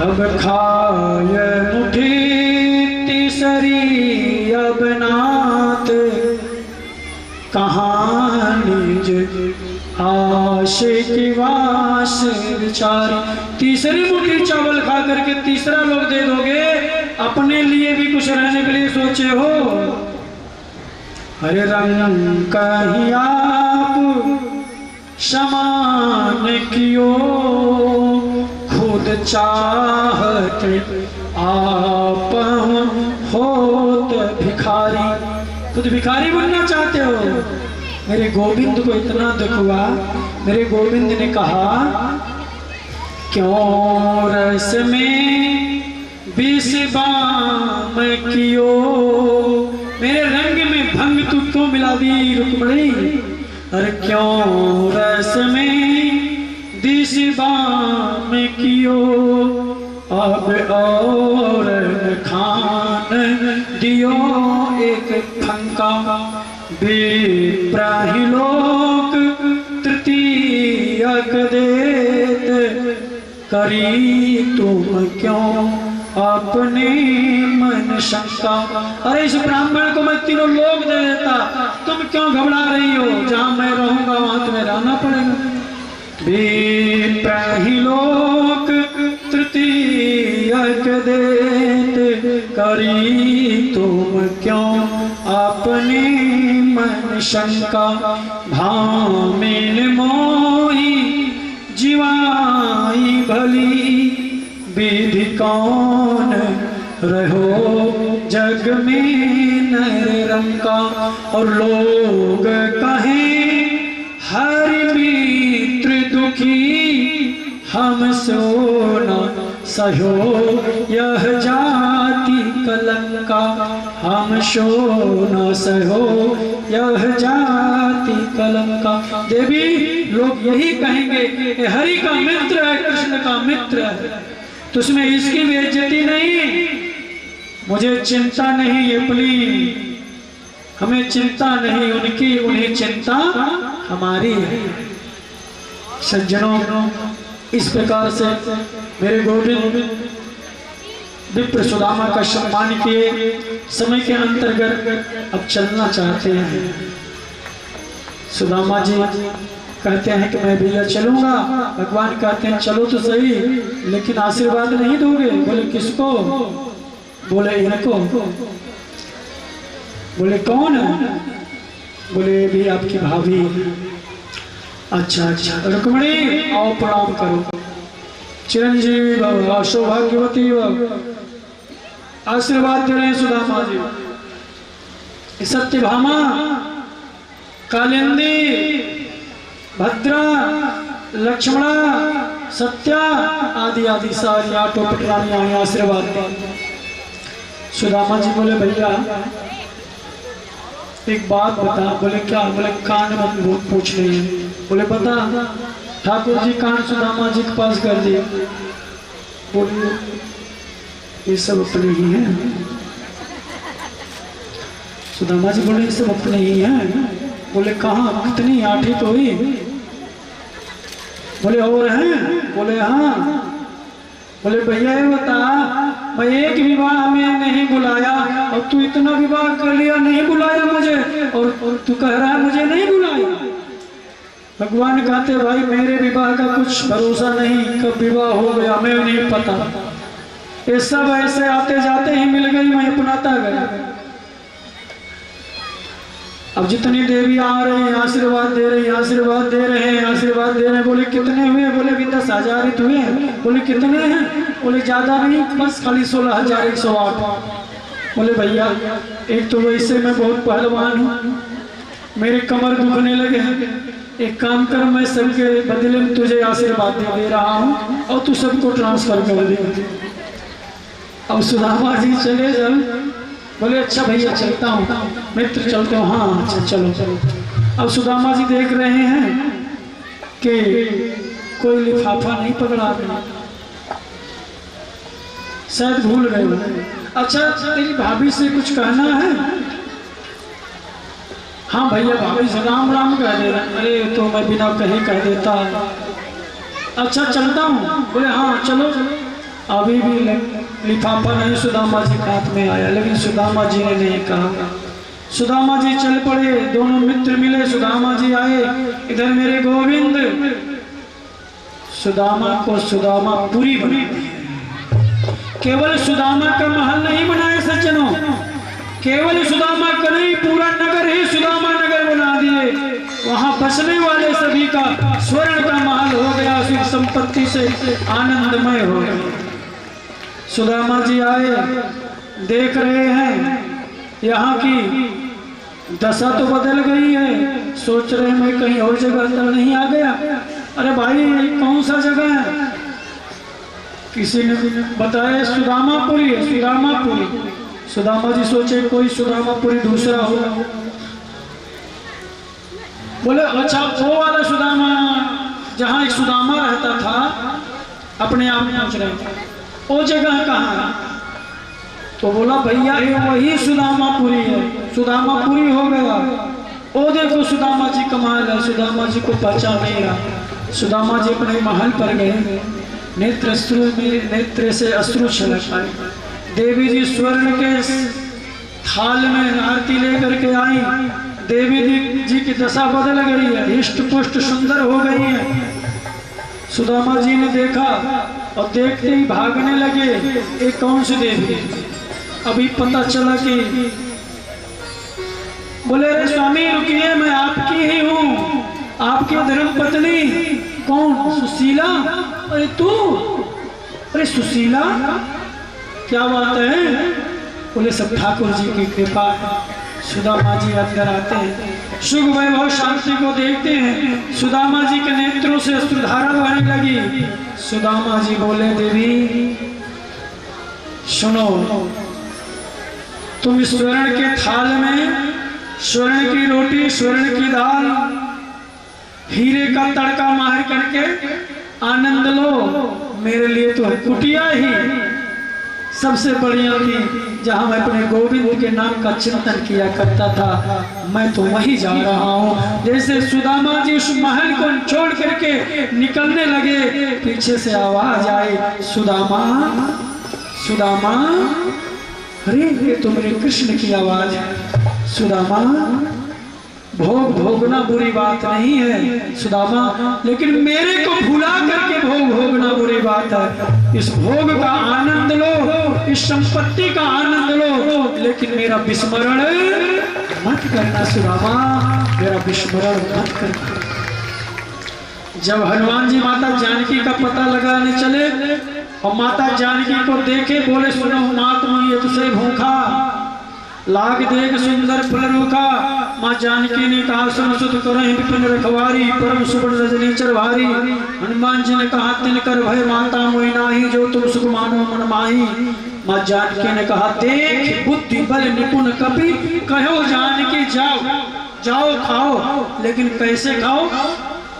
अब खाय मुट्ठी तीसरी अब नाथ, कहाँ निज आशिक वास विचारी। तीसरी मुट्ठी चावल खा करके तीसरा लोग दे दोगे, अपने लिए भी कुछ रहने के लिए सोचे हो। हरे रंग कहीं आप समान कियो, खुद चाहत आप होत भिखारी। खुद भिखारी बनना चाहते हो। मेरे गोविंद को इतना दुख हुआ, मेरे गोविंद ने कहा क्यों रस में विष बाम कियो, मेरे रंग में क्यों मिला दी रुक्मणी? अरे क्यों रस में दिशबाम कियो, अब और खान दियो एक फंका। विप्राहिलोक तृतीयक देत, करी तुम क्यों अपने मन शंका। अरे इस ब्राह्मण को मैं तीनों लोग दे देता, तुम क्यों घबरा रही हो? जहां मैं रहूंगा वहां तुम्हें रहना पड़ेगा। विप्राहिलोक तृतीयक देत, करी तुम क्यों अपने मन शंका। भामिन मोही जीवाई भली, विधि कौन रहो जग में नररंका। और लोग कहें हरि मित्र दुखी, हम सोना सहो यह जाति कलंका। हम सोना सहो यह जाति कलंका। देवी लोग यही कहेंगे कि हरि का मित्र है, कृष्ण का मित्र है, तो उसमें इसकी बेइज्जती नहीं। मुझे चिंता नहीं है अपनी, हमें चिंता नहीं उनकी, उन्हें चिंता हमारी है। सज्जनों, इस प्रकार से मेरे गोविंद विप्र सुदामा का सम्मान किए। समय के अंतर्गत अब चलना चाहते हैं। सुदामा जी कहते हैं कि मैं भैया चलूंगा। भगवान कहते हैं चलो तो सही, लेकिन आशीर्वाद नहीं दोगे। बोले किसको? बोले इनको। बोले कौन है? बोले भी आपकी भाभी। अच्छा अच्छा, रुक्मणी आओ प्रणाम करो। चिरंजीवी भव, सौभाग्यवती भव। आशीर्वाद दे रहे हैं सुदामा जी। सत्यभामा, कालिंदी, भद्रा, लक्ष्मणा, सत्या आदि आदि सारी आठों पटरानियां आई आशीर्वाद दें। सुदामा जी बोले भैया एक बात बता। बोले क्या? बोले कान मत पूछ रही है। बोले बता। ठाकुर जी कान सुदामा जी के पास कर दिए। बोले ये सब अपने ही हैं। सुदामा जी बोले ये सब अपने ही हैं। बोले कहाँ? कितनी? 8 ही तो हुई। बोले और हैं? बोले हाँ। बोले भैया ये बता, मैं एक विवाह में नहीं बुलाया और तू इतना विवाह कर लिया, नहीं बुलाया मुझे, और तू कह रहा है मुझे नहीं बुलाया। भगवान कहते भाई मेरे विवाह का कुछ भरोसा नहीं, कब विवाह हो गया हमें नहीं पता। ये सब ऐसे आते जाते ही मिल गई, मैं अपनाता गया। अब जितनी देवी आ रही हैं आशीर्वाद दे रही हैं, आशीर्वाद दे रहे हैं, आशीर्वाद दे रहे हैं। बोले कितने हुए? बोले भी 10,000 हुए। बोले कितने हैं? बोले ज्यादा नहीं, बस खाली 16,108। बोले भैया एक तो वैसे मैं बहुत पहलवान हूँ, मेरे कमर दुखने लगे हैं। एक काम कर, मैं सबके बदले में तुझे आशीर्वाद दे रहा हूँ और तू सबको ट्रांसफर कर दे। अब सुदामा जी चले जाओ। बोले अच्छा भैया चलता हूँ, मित्र चलते हो। हाँ अच्छा चलो चलो। अब सुदामा जी देख रहे हैं कि कोई लिफाफा नहीं पकड़ा, शायद भूल गए। अच्छा तेरी भाभी से कुछ कहना है? हाँ भैया भाभी से राम राम कह दे रहे। अरे तो मैं बिना कहे कह देता। अच्छा चलता हूँ। बोले हाँ चलो चलो। अभी भी लिफाफा नहीं सुदामा जी के हाथ में आया, लेकिन सुदामा जी ने नहीं कहा। सुदामा जी चल पड़े, दोनों मित्र मिले, सुदामा जी आए। इधर मेरे गोविंद सुदामा को सुदामा पूरी बना। केवल सुदामा का महल नहीं बनाए सज्जनों, केवल सुदामा का नहीं, पूरा नगर ही सुदामा नगर बना दिए। वहां बसने वाले सभी का स्वर्ण का महल हो गया, सुख संपत्ति से आनंदमय हो गया। सुदामा जी आए, देख रहे हैं यहाँ की दशा तो बदल गई है। सोच रहे हैं मैं कहीं और जगह अंदर नहीं आ गया। अरे भाई कौन सा जगह है? किसी ने बताया सुदामापुरी है, सुदामापुरी। सुदामा जी सोचे कोई सुदामापुरी दूसरा होगा। बोले अच्छा वो वाला सुदामा जहाँ एक सुदामा रहता था, अपने आप पूछ रहे थे वो जगह कहाँ है? तो बोला भैया ये वही सुदामापुरी है, सुदामापुरी हो गया। ओ देखो सुदामा जी कमाल है, सुदामा जी को पहचान नहीं रहा। सुदामा जी अपने महल पर गए, नेत्र से अश्रु छलक आए। देवी जी स्वर्ण के थाल में आरती लेकर के आई। देवी जी की दशा बदल गई है, हिष्ट पुष्ट सुंदर हो गई है। सुदामा जी ने देखा और देखते ही भागने लगे, ये कौन सी देवी? अभी पता चला कि बोले अरे स्वामी रुकिए, मैं आपकी ही हूँ, आपकी धर्म पत्नी। कौन? सुशीला। अरे तू? अरे सुशीला क्या बात है? बोले सब ठाकुर जी की कृपा है। सुदामा जी अंदर आते हैं, सुख वैभव शांति को देखते हैं। सुदामा जी के नेत्रों से अश्रुधारा बहने लगी। सुदामा जी बोले देवी सुनो, तुम स्वर्ण के थाल में स्वर्ण की रोटी, स्वर्ण की दाल, हीरे का तड़का मार करके आनंद लो। मेरे लिए तो कुटिया ही सबसे बढ़िया थी, जहां मैं अपने गोविंद के नाम का चिंतन किया करता था। मैं तो वहीं जा रहा हूँ। जैसे सुदामा जी उस महल को छोड़ करके निकलने लगे, पीछे से आवाज आई, सुदामा सुदामा। अरे ये तो मेरे कृष्ण की आवाज है। सुदामा भोग भोगना बुरी बात नहीं है सुदामा, लेकिन मेरे को भुला करके भोग भोगना बुरी बात है। इस भोग का आनंद लो, इस संपत्ति का आनंद लो, लेकिन मेरा विस्मरण मत करना सुदामा, मेरा विस्मरण मत करना। जब हनुमान जी माता जानकी का पता लगाने चले और माता जानकी को देखे, बोले सुनो महात्मा ये तुझसे भूखा, लाग देख सुंदर फल रूखा। माँ जानकी ने कहा सुन सुत करें विपिन रखवारी, परम सुबह रजनी चरवारी। हनुमान जी ने कहा तिन कर भय माता मोहि नाही, जो तुम सुख मानो मन माही। माँ जानकी ने कहा देख बुद्धि बल निपुण कपि, कहो जानकी जाओ जाओ खाओ, लेकिन कैसे खाओ?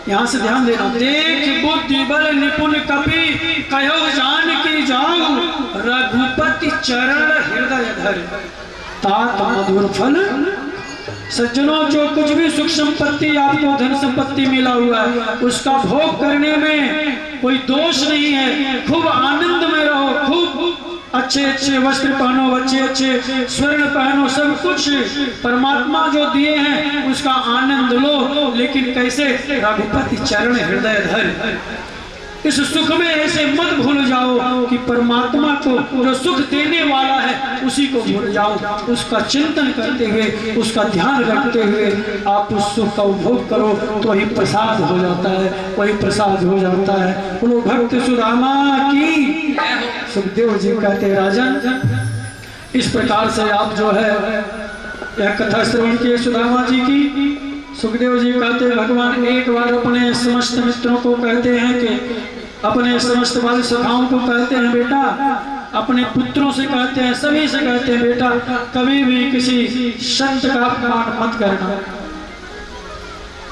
यहाँ से ध्यान देना। देख बुद्धि बल निपुण कपि, कहो जानकी जाओ, रघुपति चरण हृदय धर, तात मधुर फल। सज्जनों जो कुछ भी सुख संपत्ति आपको धन संपत्ति मिला हुआ है, उसका भोग करने में कोई दोष नहीं है। खूब आनंद में रहो, खूब अच्छे अच्छे वस्त्र पहनो, अच्छे अच्छे स्वर्ण पहनो, सब कुछ परमात्मा जो दिए हैं उसका आनंद लो, लेकिन कैसे? रघुपति चरण हृदय धर। इस सुख में ऐसे मत भूल जाओ कि परमात्मा को जो सुख देने वाला है उसी को भूल जाओ। उसका चिंतन करते हुए, उसका ध्यान रखते हुए आप उस सुख का उपभोग करो, तो वही प्रसाद हो जाता है, वही प्रसाद हो जाता है। बोलो भक्त सुदामा की। सुखदेव जी कहते राजन, इस प्रकार से आप जो है यह कथा श्रवण किए सुदामा जी की। सुखदेव जी कहते भगवान एक बार अपने समस्त मित्रों को कहते हैं कि अपने समस्त बाल सखाओं को कहते हैं बेटा, अपने पुत्रों से कहते हैं, सभी से कहते हैं बेटा कभी भी किसी संत का अपमान मत करना।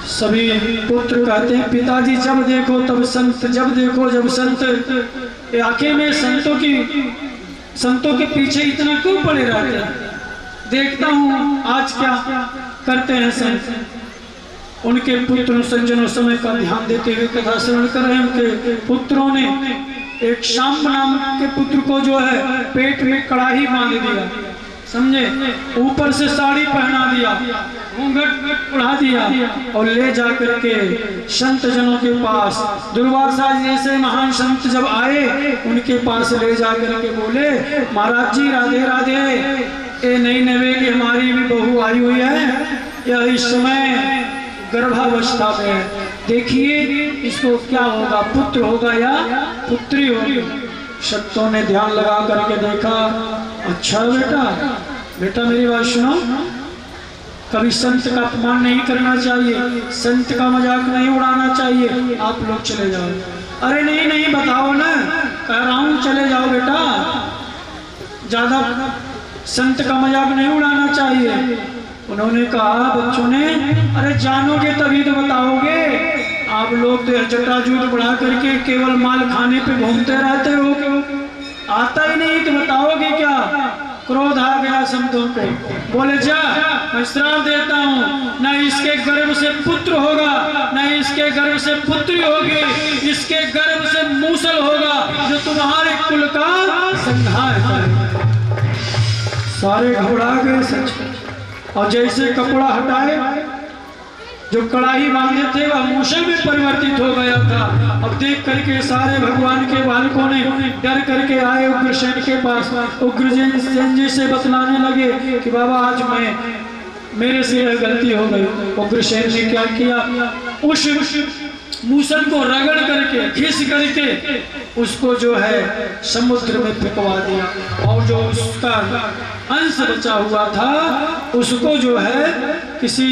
सभी पुत्र कहते हैं पिताजी जब देखो तब संत, जब देखो जब संत। आखिर में संतों के पीछे इतना क्यों पड़े रहते हैं? देखता हूँ आज क्या करते हैं संत। उनके पुत्र संजनों समय का ध्यान देते हुए कथा श्रवण कर रहे हैं। उनके पुत्रों ने एक शाम नाम के पुत्र को जो है पेट में कड़ाही बांध दिया, समझे, ऊपर से साड़ी पहना दिया, घूंघट उड़ा दिया और ले जाकर के संत जनों के पास, दुर्वासा जैसे महान संत जब आए उनके पास ले जाकर के बोले महाराज जी राधे राधे, ये नई नवेली हमारी भी बहू आई हुई है, यह इस समय गर्भावस्था में, देखिए इसको क्या होगा, पुत्र होगा या पुत्री होगी। संतों ने ध्यान लगा करके देखा, अच्छा बेटा बेटा मेरी बात सुनो, कभी संत का अपमान नहीं करना चाहिए, संत का मजाक नहीं उड़ाना चाहिए, आप लोग चले जाओ। अरे नहीं नहीं बताओ ना, कह रहा हूँ चले जाओ बेटा, ज्यादा संत का मजाक नहीं उड़ाना चाहिए। उन्होंने कहा बच्चों ने, अरे जानोगे तभी तो बताओगे, आप लोग तो जटाजूट बढ़ा करके केवल माल खाने पे घूमते रहते हो, आता ही नहीं तो बताओगे क्या। क्रोध आ गया संतों पे, बोले जा मैं श्राप देता हूँ, न इसके गर्भ से पुत्र होगा, न इसके गर्भ से पुत्री होगी, इसके गर्भ से मूसल होगा जो तुम्हारे कुल का संहार करे। सारे घबरा गए सच, और जैसे कपड़ा हटाए जो कड़ाही बांधे थे वह मूसल में परिवर्तित हो गया था। अब देख करके सारे भगवान के बालकों ने डर करके आए उग्रसेन के पास। उग्रसेन जी से बतलाने लगे कि बाबा आज मेरे से यह गलती हो गई। उग्रसेन ने क्या किया, उस मूसल को रगड़ करके घिस करके उसको जो है समुद्र में फेंकवा दिया, और जो उसका अंश बचा हुआ था उसको जो है किसी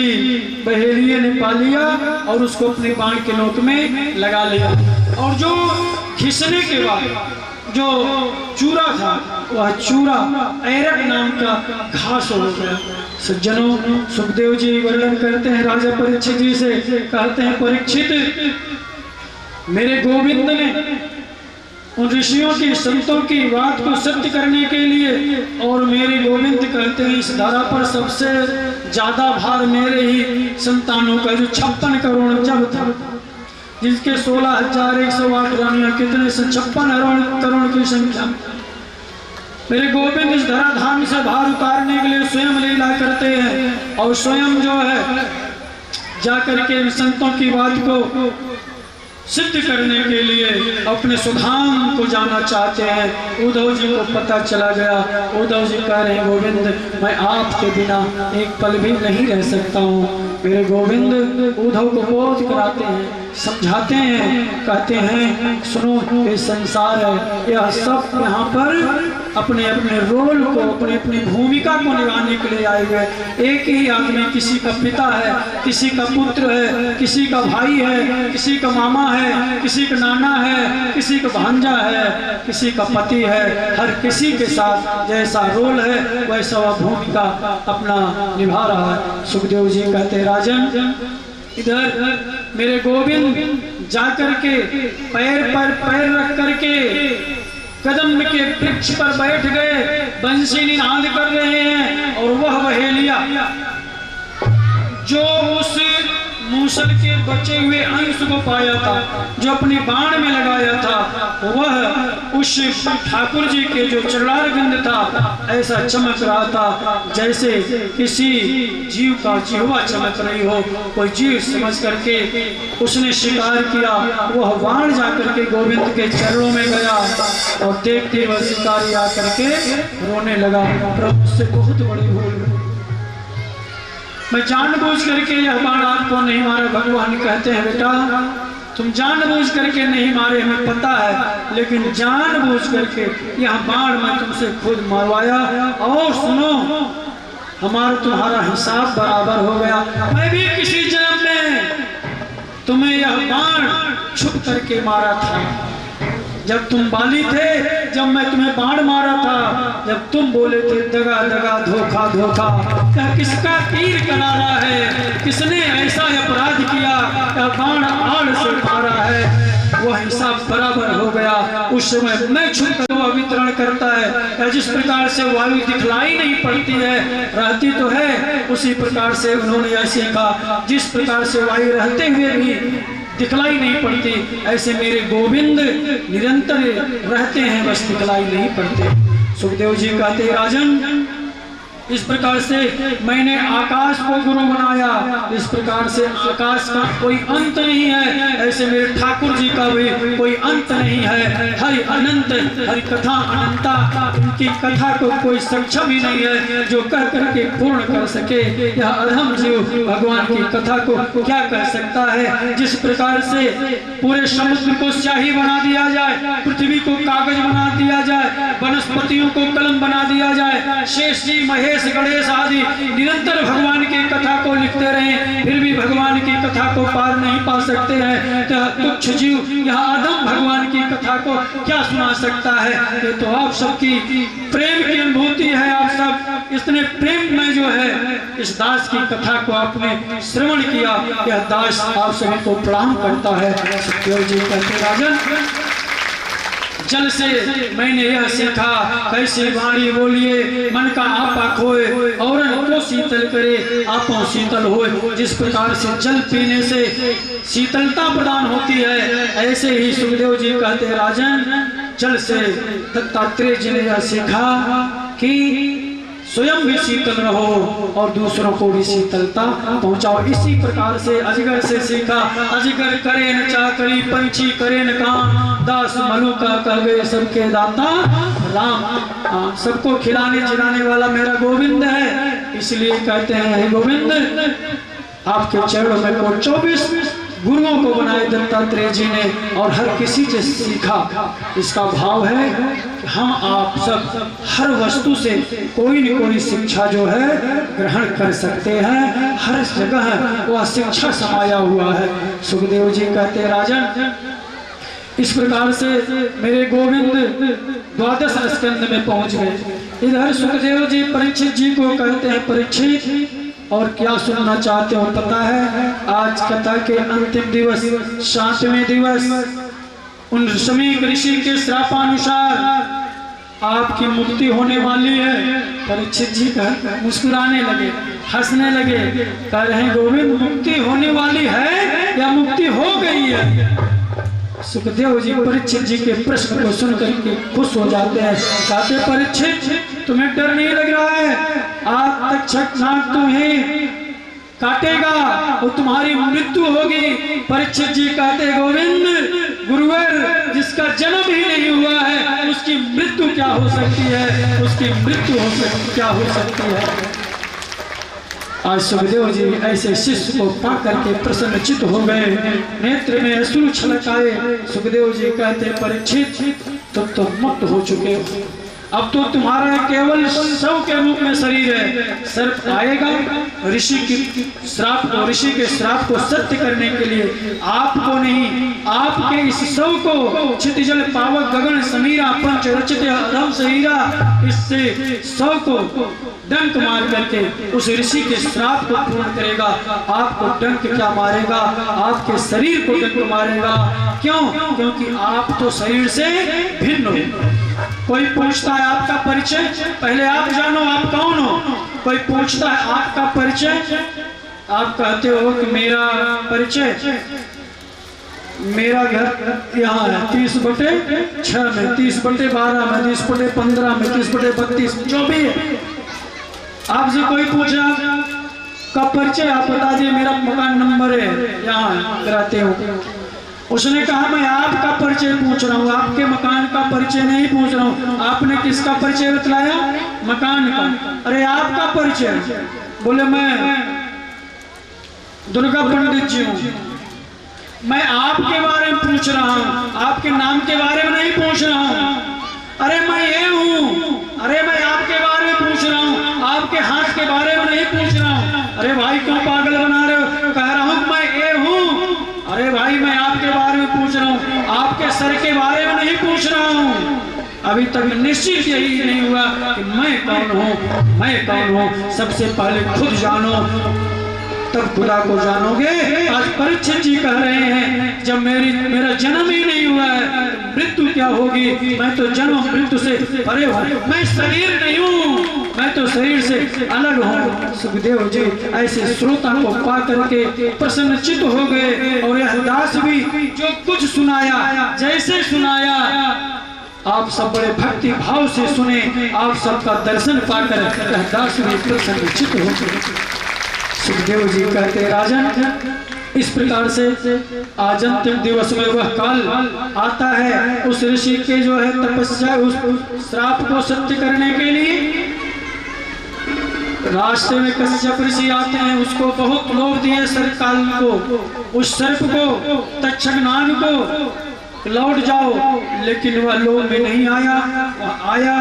बहेलिये ने पा लिया और उसको अपने बाण के नोक में लगा लिया। और जो घिसने के बाद जो चूरा था वह चूरा ऐरक नाम का घास हो गया। सज्जनों, सुखदेव जी वर्णन करते हैं राजा परीक्षित जी से, कहते हैं परीक्षित मेरे गोविंद ने उन ऋषियों की संतों की बात को सत्य करने के लिए, और मेरे गोविंद कहते हैं इस धारा पर सबसे ज्यादा भार मेरे ही संतानों का जो 56 करोड़ जब था, जिसके 16,108 रानियां, कितने से 56 करोड़ की संख्या। मेरे गोविंद इस धराधाम से भार उतारने के लिए स्वयं लीला करते हैं, और स्वयं जो है जाकर के संतों की बात को सिद्ध करने के लिए अपने सुधाम को जाना चाहते हैं। उद्धव जी को पता चला गया। उद्धव जी कह रहे हैं गोविंद मैं आपके बिना एक पल भी नहीं रह सकता हूँ। मेरे गोविंद उद्धव को बोध कराते हैं, समझाते हैं, कहते हैं सुनो ये संसार है, यह सब यहाँ पर अपने अपने रोल को, अपने अपनी भूमिका को निभाने के लिए आए हुए। एक ही आदमी, किसी का पिता है, किसी का पुत्र है, किसी का भाई है, किसी का मामा है, किसी का नाना है, किसी का भांजा है, किसी का पति है। हर किसी के साथ जैसा रोल है वैसा वह भूमिका अपना निभा रहा है। सुखदेव जी कहते राजन इधर मेरे गोविंद जाकर के पैर पर पैर रख करके कदम के वृक्ष पर बैठ गए, बंसी निनाद कर रहे हैं, और वह बहेलिया जो उस मूसल के बचे हुए अंश को पाया था, जो अपनी बाण में लगाया था, वह उस ठाकुर जी के जो चरणारविंद था ऐसा चमक रहा था जैसे किसी जीव का जिह्वा चमक रही हो। कोई जीव समझ करके उसने शिकार किया। वह बाण जाकर के गोविंद के चरणों में गया, और देखते वह शिकारी आकर के रोने लगा, प्रभु से बहुत बड़ी भूल, मैं जानबूझ करके यह बाण आपको नहीं मारा। भगवान कहते हैं बेटा तुम जानबूझ करके नहीं मारे, हमें पता है, लेकिन जानबूझ करके यह बाण मैं तुमसे खुद मारवाया। और सुनो हमारा तुम्हारा हिसाब बराबर हो गया। मैं भी किसी जन्म में तुम्हें यह बाण छुप करके मारा था, जब तुम बाली थे, जब मैं तुम्हें बाण मारा था, जब तुम बोले थे दगा दगा धोखा धोखा, क्या किसका तीर करारा है, किसने ऐसा अपराध किया, क्या बाण आड़ से मारा है, वह हिसाब बराबर हो गया। उस समय मैं छुप कर वह वितरण करता है। जिस प्रकार से वायु दिखलाई नहीं पड़ती है, रहती तो है, उसी प्रकार से उन्होंने ऐसे कहा जिस प्रकार से वायु रहते हुए भी दिखलाई नहीं पड़ती, ऐसे मेरे गोविंद निरंतर रहते हैं, बस दिखलाई नहीं पड़ते। सुखदेव जी कहते राजन इस प्रकार से मैंने आकाश को गुरु बनाया, इस प्रकार से आकाश का कोई अंत नहीं है, ऐसे मेरे ठाकुर जी का भी कोई अंत नहीं है। हरि अनंत, हरि कथा अनंता, उनकी कथा को कोई सक्षम ही नहीं है जो कह करके पूर्ण कर सके। यह अधम जीव भगवान की कथा को क्या कह सकता है। जिस प्रकार से पूरे समुद्र को स्याही बना दिया जाए, पृथ्वी को कागज बना दिया जाए, वनस्पतियों को कलम बना दिया जाए, शेष जी महेश गणेश आदि निरंतर भगवान की कथा को लिखते रहे, फिर भी भगवान की कथा कथा को पार नहीं पा सकते हैं तो तुच्छ जीव यहाँ आदम भगवान की कथा को क्या सुना सकता है। ये तो आप सबकी प्रेम की अनुभूति है। आप सब इतने प्रेम में जो है इस दास की कथा को आपने श्रवण किया, यह दास आप सभी को प्रणाम करता है। सुखदेव जी कहते राजन, जल से मैंने यह सीखा कैसे वाणी बोलिए मन का आपा खोए और को शीतल करे आपो शीतल होए। जिस प्रकार से जल पीने से शीतलता प्रदान होती है, ऐसे ही सुखदेव जी कहते राजन, जल से दत्तात्रेय जी ने यह सीखा कि स्वयं भी शीतल रहो और दूसरों को भी शीतलता पहुंचाओ। इसी प्रकार से अजगर से सीखा, अजगर करे न चाकरी पंछी करे न काम, दास मलुका कह गए सबके दाता राम। सबको खिलाने जिलाने वाला मेरा गोविंद है, इसलिए कहते हैं गोविंद आपके चरणों में को 24 गुरुओं को बनाए दत्तात्रेय जी ने और हर किसी से सीखा। इसका भाव है कि हम आप सब हर वस्तु से कोई न कोई शिक्षा जो है ग्रहण कर सकते हैं। हर जगह वह शिक्षा समाया हुआ है। सुखदेव जी कहते राजन, इस प्रकार से मेरे गोविंद 12 स्कंद में पहुंच गए। इधर सुखदेव जी परीक्षित जी को कहते हैं परीक्षित, और क्या सुनना चाहते हो पता है? आज कथा के अंतिम दिवस 7वें दिवस उन समीक ऋषि के श्रापानुसार आपकी मुक्ति होने वाली है। परीक्षित जी का मुस्कुराने लगे, हंसने लगे, कह रहे हैं गोविंद मुक्ति होने वाली है या मुक्ति हो गई है? सुखदेव जी परीक्षित जी के प्रश्न को सुनकर के खुश हो जाते हैं। कहते परीक्षित तुम्हें डर नहीं लग रहा है? आज तक छठनाग तुम्हें काटेगा और तुम्हारी मृत्यु होगी। परीक्षित जी कहते गोविंद गुरुवर जिसका जन्म ही नहीं हुआ है उसकी मृत्यु क्या हो सकती है? उसकी मृत्यु क्या हो सकती है? आज सुखदेव जी ऐसे शिष्य को पा करके प्रसन्नचित हो गए, नेत्र में अश्रु छलक आए। सुखदेव जी कहते परीक्षित तुम तो मुक्त हो चुके हो, अब तो तुम्हारा केवल शव के रूप में शरीर है। सर्प आएगा ऋषि के श्राप को सत्य करने के लिए, आपको नहीं आपके इस शव को क्षितिजल पावक गगन समीरा पंच रचित अधम सहीरा, इससे शव को डंक मार करके उस ऋषि के श्राप को पूर्ण करेगा। आपको डंक क्या मारेगा? आपके शरीर को डंक मारेगा। क्यों? क्योंकि आप तो शरीर से भिन्न हो। कोई पूछता है आपका परिचय, पहले आप जानो आप कौन हो। कोई पूछता है आपका परिचय, आप कहते हो कि मेरा परिचय, मेरा घर यहाँ है 30/6 में, 30/12 में, 30/15 में, 30/32 जो भी है। आपसे कोई पूछा का परिचय, आप बता दिए मेरा मकान नंबर है यहाँ कराते हो। उसने कहा मैं आपका परिचय पूछ रहा हूँ, आपके मकान का परिचय नहीं पूछ रहा हूँ। आपने किसका परिचय बतलाया? मकान का। अरे आपका परिचय? बोले मैं दुर्गा पंडित जी हूँ। मैं आपके बारे में पूछ रहा हूँ, आपके नाम के बारे में नहीं पूछ रहा हूँ। अरे मैं ये हूँ। अरे मैं आपके बारे में पूछ रहा हूँ, आपके हाथ के बारे में नहीं पूछ रहा हूँ। अरे भाई क्यों पागल बना रहे हो? कह रहा हूँ मैं ये हूँ। अरे भाई मैं आपके बारे में पूछ रहा हूँ, आपके सर के बारे में नहीं पूछ रहा हूँ। अभी तक निश्चित यही नहीं हुआ कि मैं कौन हूँ, मैं कौन हूँ। सबसे पहले खुद जानो तब खुदा को जानोगे। आज परीक्षित जी कह रहे हैं जब मेरा जन्म ही नहीं हुआ है मृत्यु क्या होगी? मैं तो जन्म मृत्यु से परे हूँ, मैं शरीर नहीं हूँ, मैं तो शरीर से अलग हूँ। सुखदेव जी ऐसे श्रोता को पा करके प्रसन्नचित हो गए और यह दास भी जो कुछ सुनाया, जैसे सुनाया आप सब बड़े भक्ति भाव से सुने, आप सबका दर्शन पाकर यह दास भी प्रसन्नचित हो गए। सुखदेव जी कहते राजन इस प्रकार से आज अंतिम दिवस में वह काल आता है उस ऋषि के जो है तपस्या, उस श्राप को सत्य करने के लिए। रास्ते में कश्यप ऋषि आते हैं, उसको बहुत लोभ दिए सर्प काल को, उस सर्प को तक्षक नाग को लौट जाओ, लेकिन वह लोभ में नहीं आया। वह आया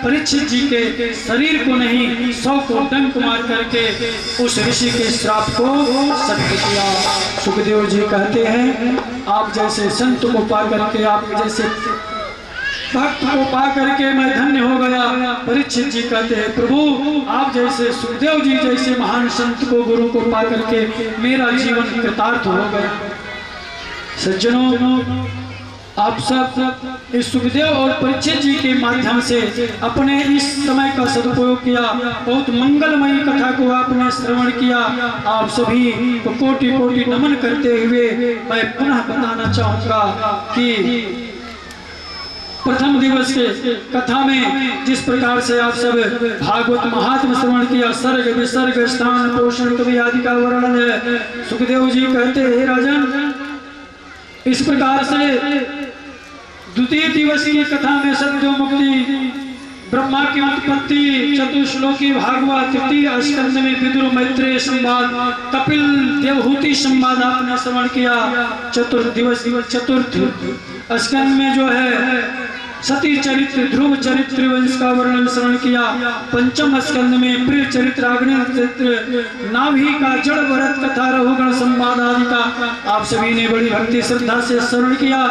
परीक्षित जी के शरीर को नहीं 100 को डंक मार करके उस ऋषि के श्राप को सत्य किया। सुखदेव जी कहते हैं आप जैसे संत को पा करके, आप जैसे भक्त को पा करके मैं धन्य हो गया। परीक्षित जी कहते हैं प्रभु आप जैसे सुखदेव जी जैसे महान संत को, गुरु को पा करके मेरा जीवन कृतार्थ हो गया। सज्जनों, आप सब इस सुखदेव और परीक्षित जी के माध्यम से अपने इस समय का सदुपयोग किया, बहुत मंगलमयी कथा को आपने श्रवण किया। आप सभी को कोटि कोटि नमन करते हुए मैं पुनः बताना चाहूंगा कि प्रथम दिवस के कथा में जिस प्रकार से आप सब भागवत महात्म श्रवण किया, सर्ग विसर्ग स्थान पोषण कवि आदि का वर्णन है। सुखदेव जी कहते हैं राजन, इस प्रकार से द्वितीय दिवस की कथा में सत्य मुक्ति, ब्रह्मा की उत्पत्ति, चतुश्लोकी भागवत, तृतीय स्कंद में विदुर मैत्रेय संवाद, कपिल देवहूति संवाद आपने श्रवण किया। चतुर्थ स्कंद में जो है सती चरित्र, ध्रुव चरित्र, वंश का वर्णन श्रवण किया। पंचम स्कंद में प्रिय चरित्र, अग्नि चरित्र, नाभि का जड़ भरत कथा, रघुगण संवाद आदि का आप सभी ने बड़ी भक्ति श्रद्धा से श्रवण किया।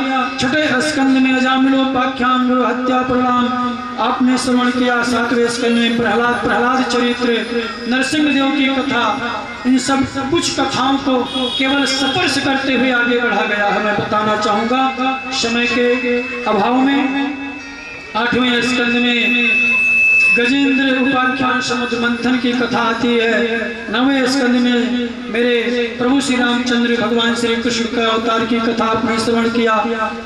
छठे स्कंद में अजामिलोपाख्यान हत्या परिणाम आपने श्रवण किया। सातवें स्कंद में प्रहलाद चरित्र, नरसिंह देव की कथा, इन सब कुछ कथाओं को केवल स्पर्श करते हुए आगे बढ़ा गया है। मैं बताना चाहूंगा समय के अभाव में 8वें स्कंद में गजेंद्र उपाख्यान समुद्र मंथन की कथा आती है। 9वें स्कंद में मेरे प्रभु श्री रामचंद्र भगवान श्री कृष्ण का अवतार की कथा आपने श्रवण किया।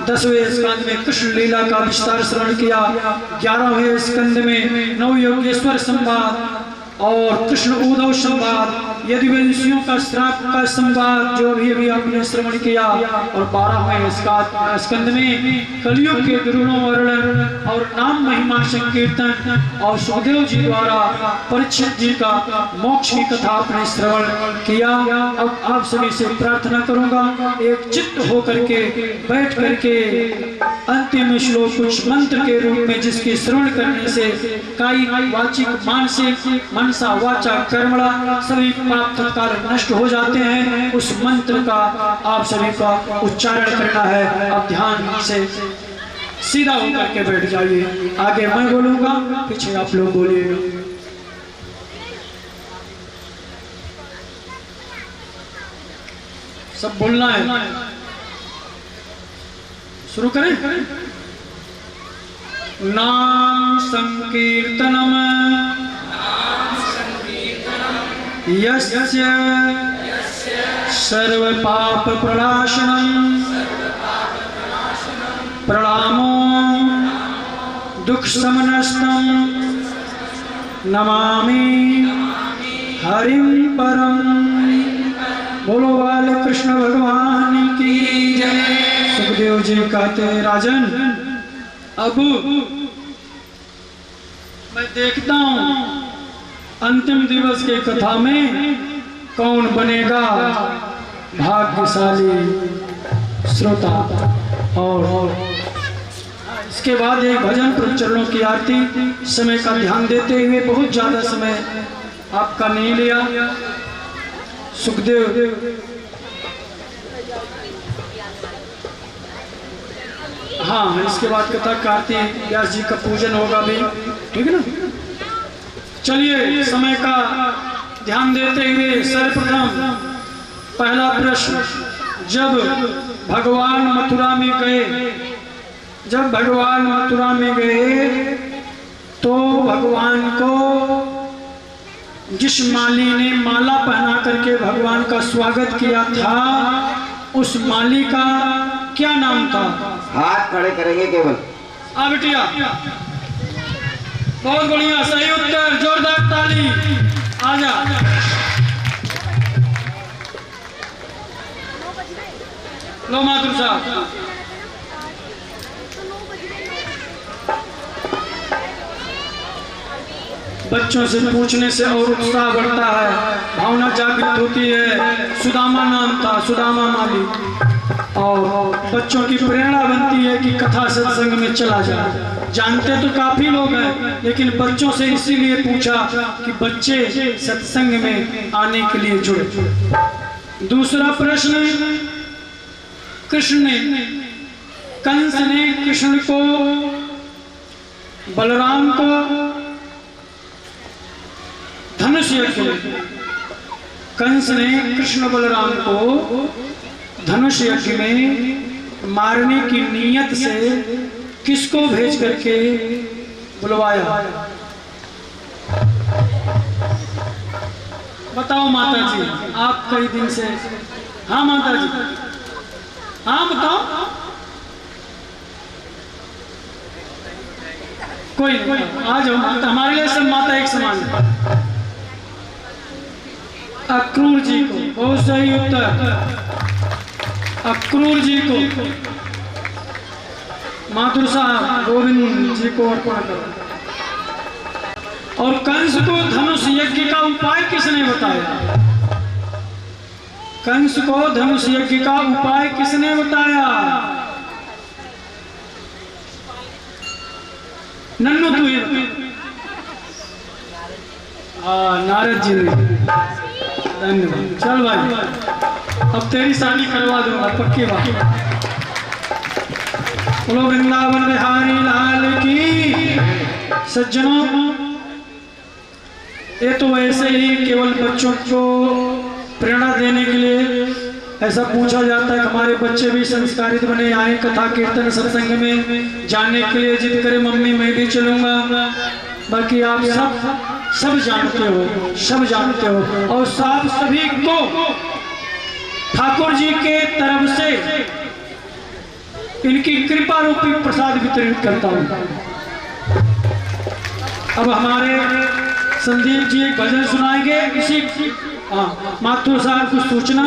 10वें स्कंद में कृष्ण लीला का विस्तार श्रवण किया। 11वें स्कंद में नवयोगेश्वर संवाद और कृष्ण उद्धव संवाद, यदुवंशियों का श्राप का संवाद जो अभी आपने श्रवण किया। और 12वें स्कंद में कलियुग के दुर्गुणों वर्णन और नाम महिमा संकीर्तन और सुखदेव जी द्वारा परीक्षित जी का मोक्ष की कथा आपने श्रवण किया। अब आप सभी से प्रार्थना करूंगा एक चित्त होकर के बैठ करके अंतिम श्लोक कुछ मंत्र के रूप में जिसकी श्रवण करने से कायिक वाचिक मानसिक मनसा वाचा कर्मणा सभी पाप तत्काल नष्ट हो जाते हैं, उस मंत्र का आप सभी का उच्चारण करना है। अब ध्यान से सीधा होकर के बैठ जाइए। आगे मैं बोलूंगा, पीछे आप लोग बोलिएगा। सब बोलना है। शुरू करें। नाम संकीर्तनम यस्य सर्व पाप प्रणाशनम प्रणामो दुख समनस्तम नमामि हरिं परम। बोलो बाल कृष्ण भगवान की जय। सुखदेव जी कहते राजन, अब मैं देखता हूं अंतिम दिवस के कथा में कौन बनेगा भाग्यशाली श्रोता। और इसके बाद एक भजन प्रचरणों की आरती। समय का ध्यान देते हुए बहुत ज्यादा समय आपका नहीं लिया। सुखदेव हाँ, इसके बाद कथा आरती व्यास जी का पूजन होगा भी, ठीक है ना। चलिए समय का ध्यान देते हुए सर्वप्रथम पहला प्रश्न, जब भगवान मथुरा में गए तो भगवान को जिस माली ने माला पहना करके भगवान का स्वागत किया था, उस माली का क्या नाम था? हाथ खड़े करेंगे केवल। बिटिया बहुत बढ़िया, सही उत्तर, जोरदार ताली। आजा। लो माधुर साहब। बच्चों से पूछने से और उत्साह बढ़ता है, भावना जागृत होती है। सुदामा नाम था, सुदामा माली, और बच्चों की प्रेरणा बनती है कि कथा सत्संग में चला जाए। जानते तो काफी लोग हैं, लेकिन बच्चों से इसीलिए पूछा कि बच्चे सत्संग में आने के लिए जुड़े। दूसरा प्रश्न, कंस ने कृष्ण को, बलराम को धनुष यज्ञ में, कंस ने कृष्ण बलराम को धनुष यज्ञ में मारने की नीयत से किसको भेज करके बुलवाया? बताओ माता जी, आप कई दिन से। हाँ माता जी, हाँ बताओ। कोई नहीं, आ जाओ माता, हमारे लिए सब माता एक समान है। अक्रूर जी को, बहुत सही उत्तर, अक्रूर जी को मातुर साहब गोविंद जी को अर्पण करो। और कंस को धनुष यज्ञ का उपाय किसने बताया? कंस को धनुष यज्ञ का उपाय किसने बताया? नन्नू तू ही बता। नारद जी ने। धन्यवाद। चल भाई, अब तेरी शादी करवा दूंगा, पक्की बात। बोलो वृंदावन बिहारी लाल की। सज्जनों, ये तो ऐसे ही केवल बच्चों को प्रेरणा देने के लिए ऐसा पूछा जाता है कि हमारे बच्चे भी संस्कारित बने, आए कथा कीर्तन सत्संग में जाने के लिए जिद करे मम्मी मैं भी चलूंगा। बाकी आप सब जानते हो, सब जानते हो। और साथ सभी को ठाकुर जी के तरफ से इनकी कृपा रूपी प्रसाद वितरित करता हूँ। अब हमारे संदीप जी एक भजन सुनाएंगे, इसी माथुर साहब को सूचना,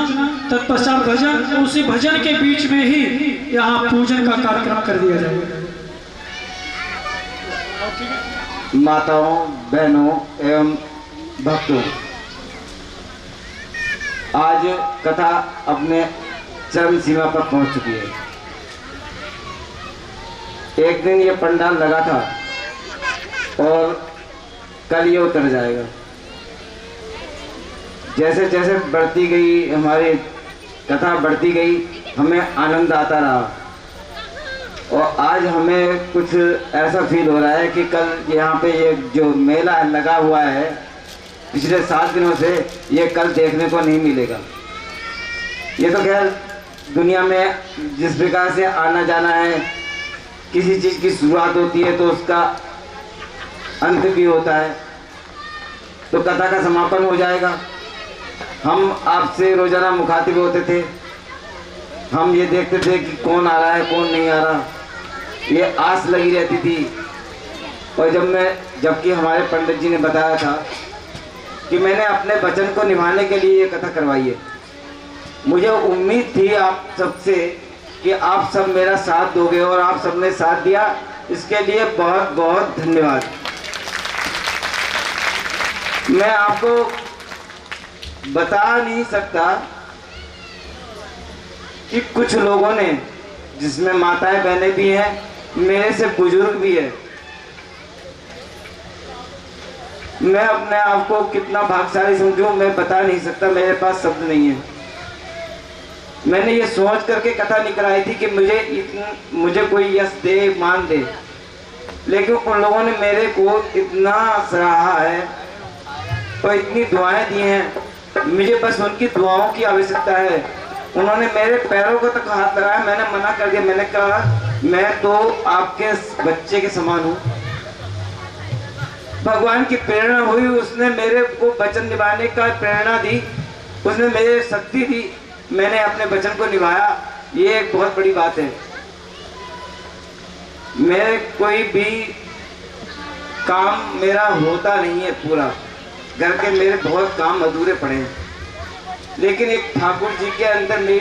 तत्पश्चात भजन, उसी भजन के बीच में ही यहाँ पूजन का कार्यक्रम कर दिया जाएगा। माताओं, बहनों एवं भक्तों, आज कथा अपने चरम सीमा पर पहुंच चुकी है। एक दिन ये पंडाल लगा था और कल ये उतर जाएगा। जैसे जैसे बढ़ती गई हमारी कथा, बढ़ती गई, हमें आनंद आता रहा। और आज हमें कुछ ऐसा फील हो रहा है कि कल यहाँ पे ये जो मेला लगा हुआ है पिछले 7 दिनों से, ये कल देखने को नहीं मिलेगा। ये तो खैर दुनिया में जिस प्रकार से आना जाना है, किसी चीज़ की शुरुआत होती है तो उसका अंत भी होता है। तो कथा का समापन हो जाएगा। हम आपसे रोजाना मुखातिब होते थे, हम ये देखते थे कि कौन आ रहा है कौन नहीं आ रहा, ये आस लगी रहती थी। और जबकि हमारे पंडित जी ने बताया था कि मैंने अपने वचन को निभाने के लिए ये कथा करवाई है। मुझे उम्मीद थी आप सबसे कि आप सब मेरा साथ दोगे और आप सबने साथ दिया, इसके लिए बहुत बहुत धन्यवाद। मैं आपको बता नहीं सकता कि कुछ लोगों ने, जिसमें माताएं बहनें भी हैं, मेरे से बुजुर्ग भी है, मैं अपने आप को कितना भाग्यशाली समझूं मैं बता नहीं सकता, मेरे पास शब्द नहीं है। मैंने ये सोच करके कथा नहीं कराई थी कि मुझे कोई यश दे, मान दे, लेकिन उन लोगों ने मेरे को इतना सराहा है और इतनी दुआएं दी हैं, मुझे बस उनकी दुआओं की आवश्यकता है। उन्होंने मेरे पैरों को तक हाथ लगाया, मैंने मना कर दिया। मैंने कहा मैं तो आपके बच्चे के समान हूँ। भगवान की प्रेरणा हुई, उसने मेरे को वचन निभाने का प्रेरणा दी, उसने मेरे शक्ति दी, मैंने अपने वचन को निभाया। ये एक बहुत बड़ी बात है। मेरे कोई भी काम मेरा होता नहीं है पूरा, घर के मेरे बहुत काम अधूरे पड़े हैं, लेकिन एक ठाकुर जी के अंदर मेरी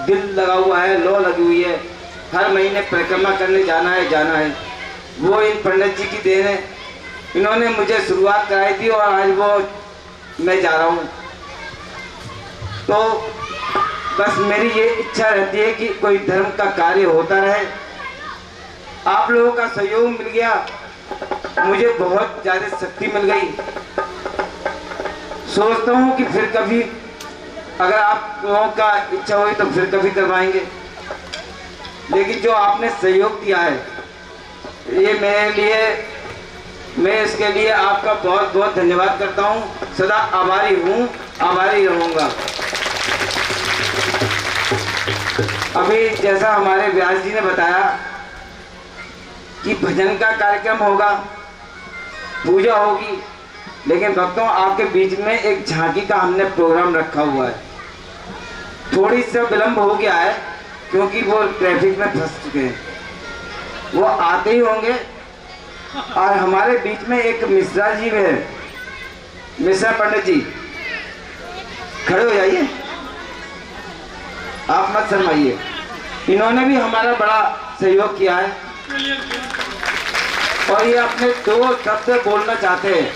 दिल लगा हुआ है, लौ लगी हुई है। हर महीने परिक्रमा करने जाना है। वो इन पंडित जी की देन है। इन्होंने मुझे शुरुआत कराई थी और आज वो मैं जा रहा हूँ। तो बस मेरी ये इच्छा रहती है कि कोई धर्म का कार्य होता रहे। आप लोगों का सहयोग मिल गया, मुझे बहुत ज़्यादा शक्ति मिल गई। सोचता हूँ कि फिर कभी अगर आप लोगों का इच्छा हुई तो फिर कभी करवाएंगे, लेकिन जो आपने सहयोग दिया है ये मेरे लिए, मैं इसके लिए आपका बहुत बहुत धन्यवाद करता हूँ। सदा आभारी हूँ, आभारी रहूँगा। अभी जैसा हमारे व्यास जी ने बताया कि भजन का कार्यक्रम होगा, पूजा होगी, लेकिन भक्तों आपके बीच में एक झांकी का हमने प्रोग्राम रखा हुआ है। थोड़ी सा विलंब हो गया है क्योंकि वो ट्रैफिक में फंस चुके हैं, वो आते ही होंगे। और हमारे बीच में एक मिश्रा जी है, मिश्रा पंडित जी, खड़े हो जाइए, आप मत शर्माइए। इन्होंने भी हमारा बड़ा सहयोग किया है और ये अपने 2 शब्द बोलना चाहते हैं।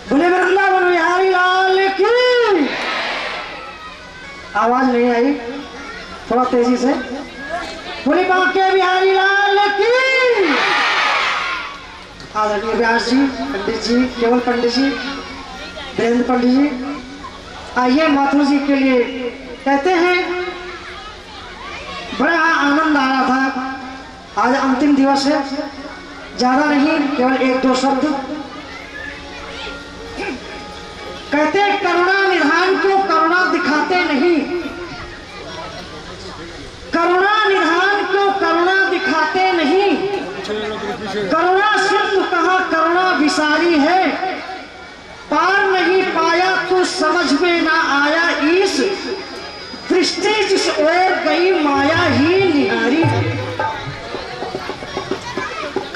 बोले वृंदावन बिहारी लाल की। आवाज नहीं आई, थोड़ा तेजी से बोले बांके बिहारी लाल की। आदरणीय व्यास जी, पंडित जी, केवल पंडित जी, वीरेंद्र पंडित जी, आइए माथुर जी के लिए कहते हैं। बड़ा आनंद आ रहा था, आज अंतिम दिवस है, ज्यादा नहीं, केवल 1-2 शब्द कहते। करुणा निधान क्यों करुणा दिखाते नहीं, करुणा निधान क्यों करुणा दिखाते नहीं, करुणा सिंधु कहाँ करुणा विसारी है, पार नहीं पाया तो समझ में ना आया ईश, दृष्टि जिस ओर गई माया ही निहारी।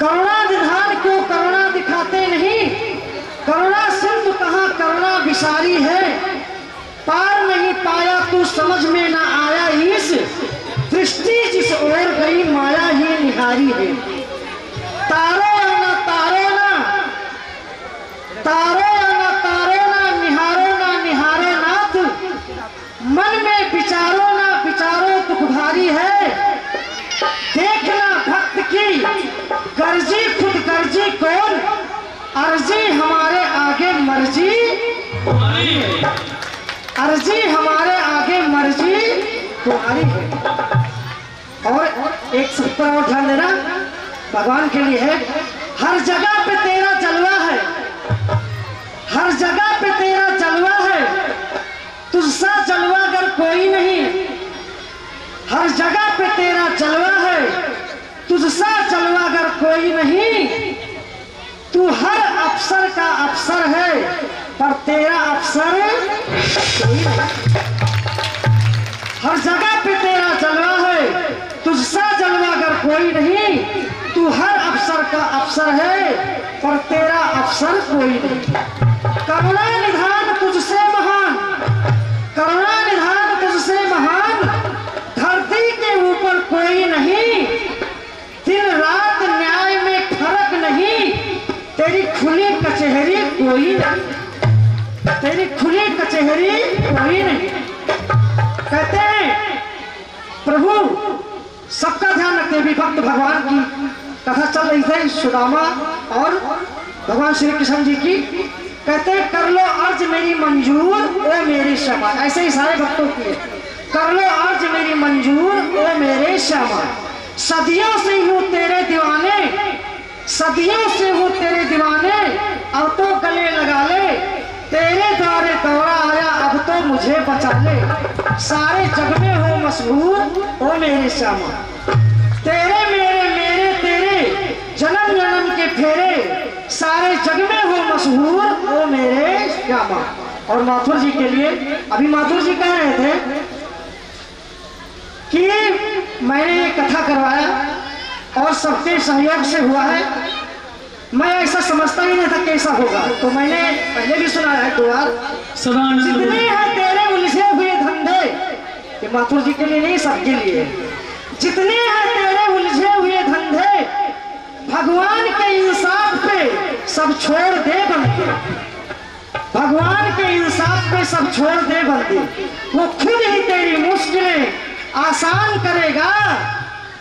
करुणा निधान क्यों करुणा दिखाते नहीं, करुणा सिंधु कहाँ करुणा विसारी है, पार नहीं पाया तू समझ में ना आया ईश, दृष्टि जिस ओर गई माया ही निहारी है। तारो ना तारो ना, तारो ना तारो ना, निहारो ना निहारे नाथ, मन में विचारो ना विचारो दुख भारी है। देखना भक्त की गर्जी खुद गर्जी कौन, अर्जी हमारे आगे मर्जी, अर्जी हमारे आगे मर्जी तुम्हारी है। और एक शब्द पर और ध्यान देना, भगवान के लिए है। हर जगह पे तेरा जलवा है, हर जगह पे तेरा जलवा है, तुझसा जलवा अगर कोई नहीं, हर जगह पे तेरा जलवा है, तुझसा जलवा अगर कोई नहीं, तू हर अफसर का अफसर है, पर तेरा अफसर कोई नहीं। हर जगह पे तेरा जलवा है, तुझसा जलवा अगर कोई नहीं, तू हर अफसर का अफसर है, पर तेरा अफसर कोई नहीं। करुणा निधान तुझसे महान, करुणा निधान तुझसे महान, धरती के ऊपर कोई नहीं, दिन रात न्याय में फर्क नहीं, तेरी खुली कचहरी कोई नहीं, तेरी खुली कचहरी कोई नहीं। कहते हैं प्रभु सबका ध्यान रखते हैं। भक्त भगवान की कथा चल रही थी, सुदामा और भगवान श्री कृष्ण जी की। कहते हैं कर लो अर्ज मेरी मंजूर ओ मेरे श्यामा, ऐसे ही सारे भक्तों की, कर लो अर्ज मेरी मंजूर ओ मेरे श्यामा, सदियों से हूँ तेरे दीवाने, सदियों से हूँ तेरे दीवाने, अब तो गले लगा ले, तेरे द्वारे दौरा आया अब तो मुझे बचा ले, सारे जग में हो मशहूर ओ मेरे श्यामा, तेरे मेरे मेरे तेरे जन्म जन्म के फेरे, सारे जग में हो मशहूर ओ मेरे श्यामा। और माथुर जी के लिए अभी माथुर जी कह रहे थे कि मैंने ये कथा करवाया और सबके सहयोग से हुआ है, मैं ऐसा समझता ही नहीं था कैसा होगा, तो मैंने पहले भी सुनाया है 2 बार। जितने हैं तेरे उलझे हुए धंधे, कि ये माथुर जी के लिए नहीं, सबके लिए। जितने हैं तेरे उलझे हुए धंधे, भगवान के इंसाफ पे सब छोड़ दे बंदे, भगवान के इंसाफ पे सब छोड़ दे बंदे। वो खुद ही तेरी मुश्किलें आसान करेगा,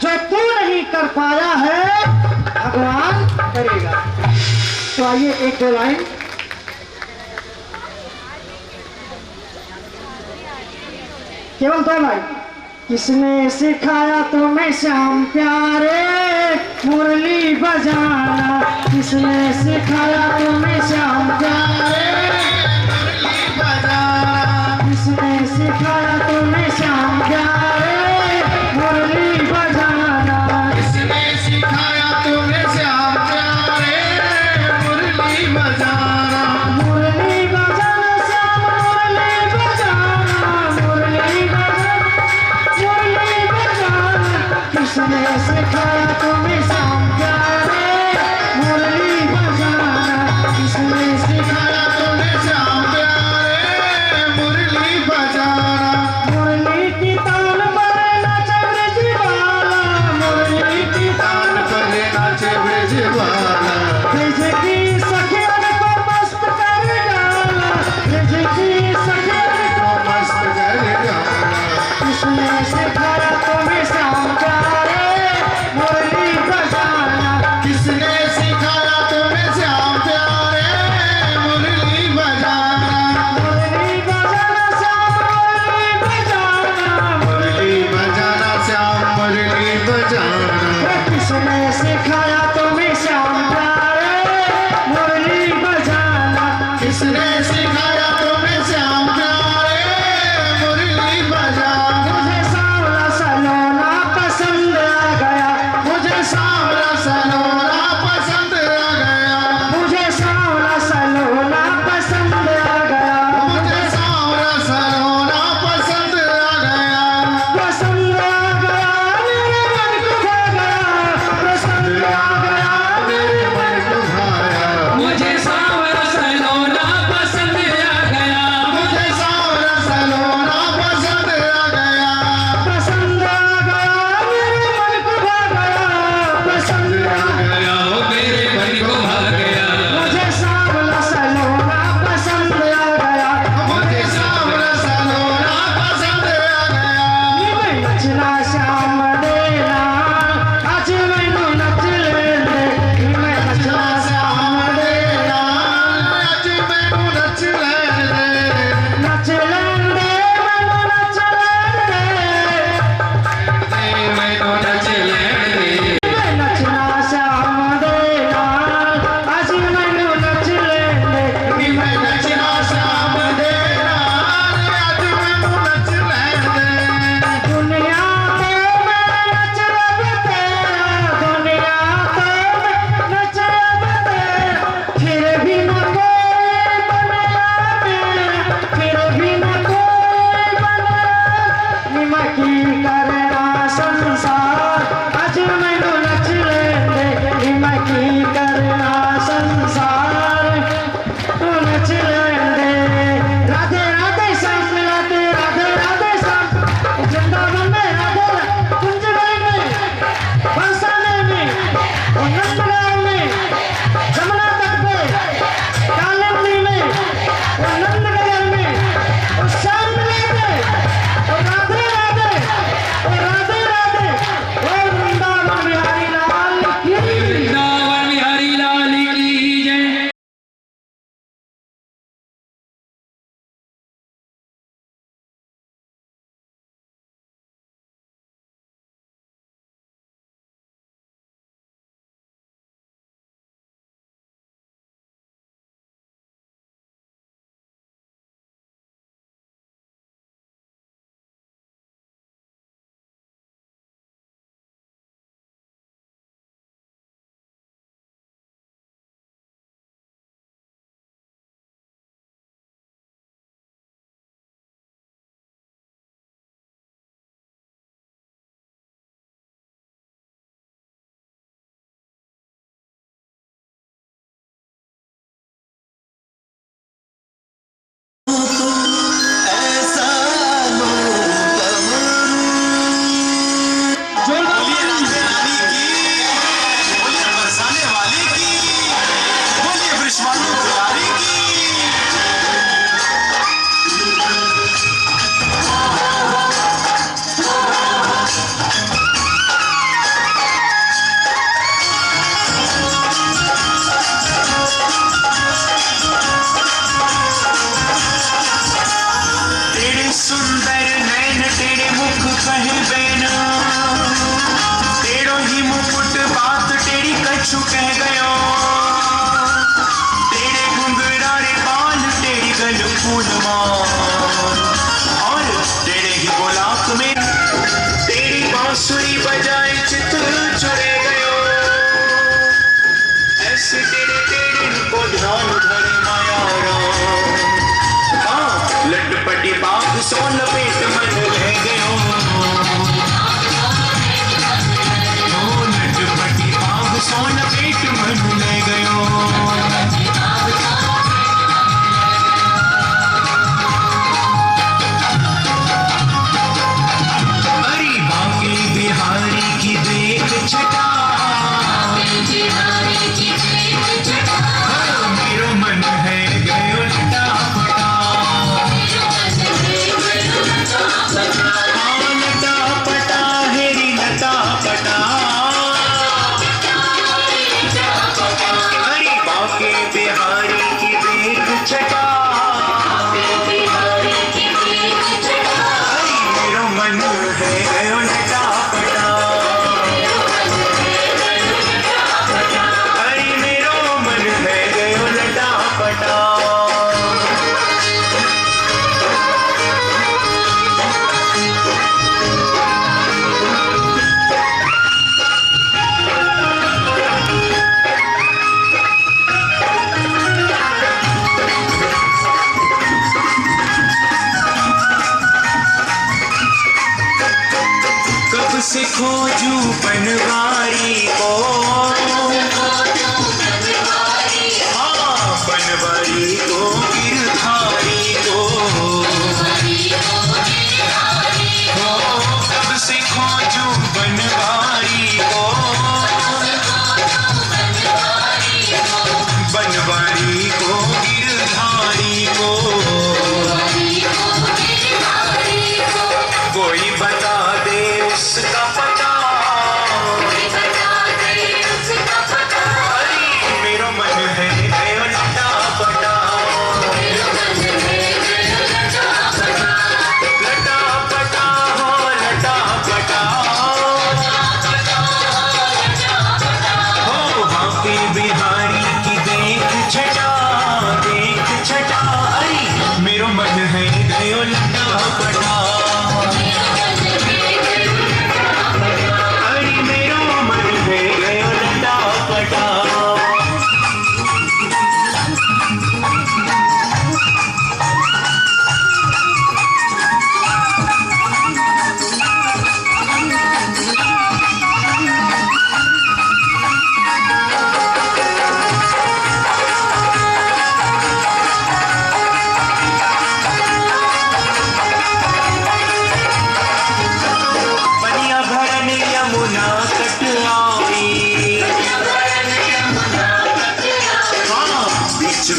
जो तू नहीं कर पाया है भगवान करेगा। तो आइए एक दो लाइन। केवल दो लाइन। किसने सिखाया तुम्हें श्याम प्यारे मुरली बजाना, किसने सिखाया तुम्हें श्याम प्यारे मुरली बजाना, किसने सिखाया तुम्हें श्याम प्यारे मुरली बजाना, किसने सिखाया तुम्हें श्याम प्यारे मुरली बजाना, मुरली बजाना श्याम मुरली बजाना, मुरली बजाना, मुरली बजाना। किसने सिखाया तुम्हें श्याम प्यारे मुरली बजाना, किसने सिखाया फूलवान और तेरे ही बुलाक में तेरी बांसुरी बजाए चित चुरे गयो ऐसे तेरे तेरे को ध्यान धरे माया हाँ लटपटी बाग सो लपेट मन रह गयो लटपटी बाग सो लपेट मन ले गयो मेरो मन है गयो लटा पटा लटा पटा हेरी लटा पटा हरी बाके बिहारी की देख छटा हरी मेरो मन है गयो लटा पटा से खोजू बनवारी को हाँ बनवारी को गिरधारी को कब से खोजू बनवारी को बनवारी को गिरधारी को कोई बता दे उसका पता मेरा मन है गयो लटा पटा लटा पटा हो लटा पटा हो बाकी बिहारी की देख छटा अरे मेरा मन है गयो लटा पटा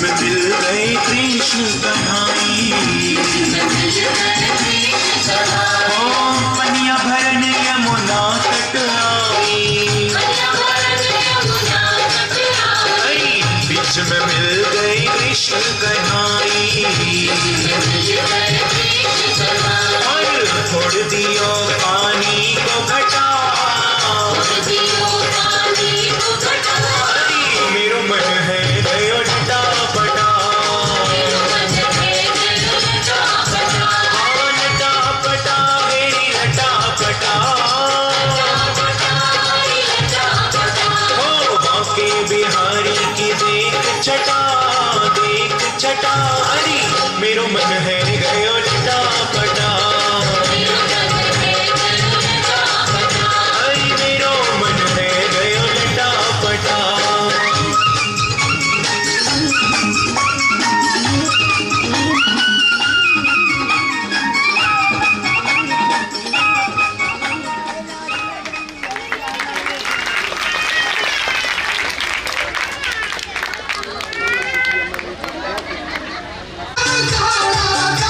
में मिल गए कृष्ण कन्हाई ओ पनिया भरन यमुना तट आई बीच में मिल गए कृष्ण कन्हाई और छोड़ दियो पानी को घटा मेरो मन है गयो लटा पटा लटा पटा मेरी लटा पटा हो बाके बिहारी की देख छटा अरे मेरो मन है गयो लटा पटा अरे मेरो मन है गयो लटा पटा Oh,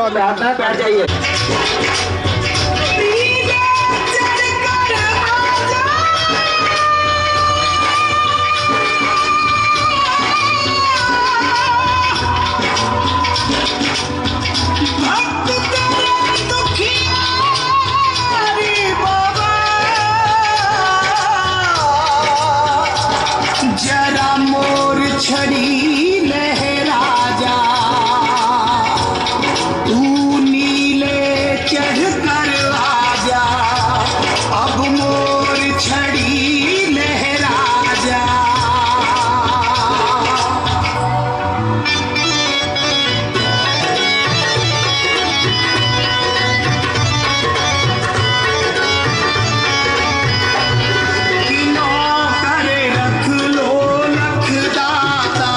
बैठ जाइए। जरा मोर छड़ी लहरा जा, तू नीले चढ़ कर आजा, अब मोर छड़ी लहरा जा। किनों करे रख लो लख दाता,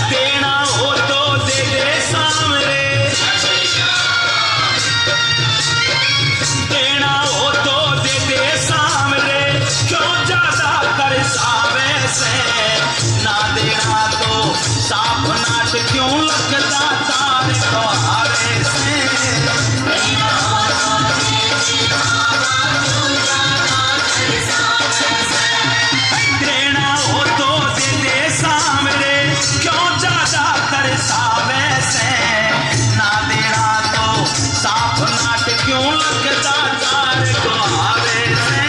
देना हो तो दे दे सामने, देना हो तो दे दे सामने, क्यों ज्यादा कर सावे से, ना देना तो साफ नाट क्यों लगता तारे को हारे से। देना हो तो दे दे सामने, क्यों ज्यादा कर सावे से, ना देना तो साफ नाट क्यों लगता तारे को हारे से।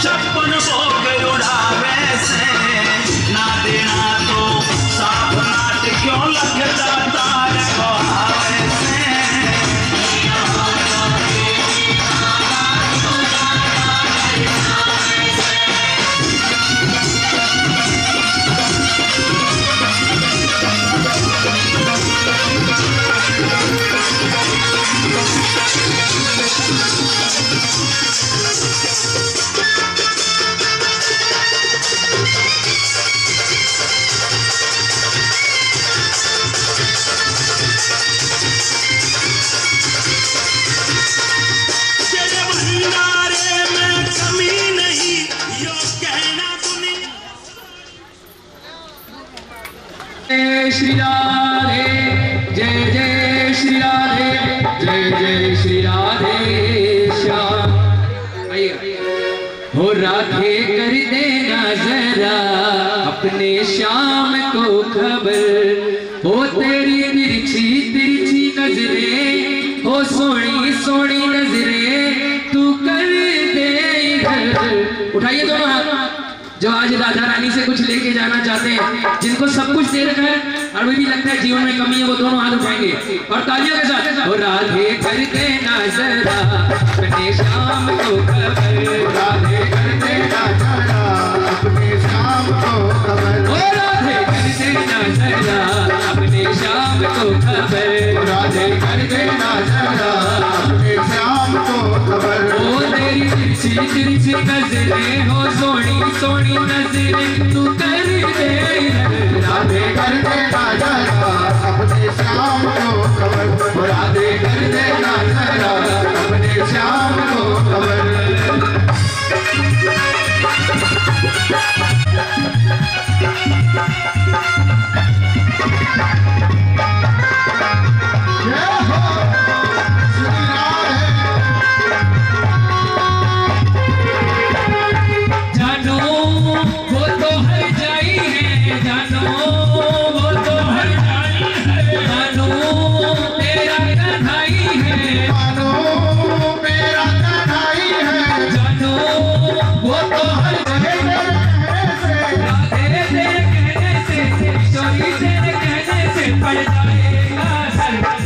छप्पन भोग उड़ावे से, ना देना तो साफ नाट क्यों लगता तारे को हारे से। श्री राधे, जय जय श्री राधे, जय जय श्री राधे श्याम। हो राधे कर देना जरा अपने श्याम को खबर, हो तेरी तिरछी तिरछी नजरें, हो सोनी सोनी नजरें तू कर दे इधर। उठाइए दोनों हाथ जो आज राधा रानी से कुछ लेके जाना चाहते हैं, जिनको सब कुछ दे रखा है और वो भी लगता है जीवन में कमी है, वो दोनों हाथ उठाएंगे और तालियों के साथ। वो राधे कर देना जरा अपने श्याम को खबर, राधे कर देना जरा अपने श्याम को खबर, ओ राधे कर देना जरा अपने श्याम को खबर, राधे कर देना जरा अपने श्याम को खबर। ओ तेरी तिरछी तिरछी नजरें, हो सोनी सोनी नजरें तू कर दे, राधे कर देना जरा अपने श्याम को खबर, राधे कर देना जरा अपने श्याम को खबर।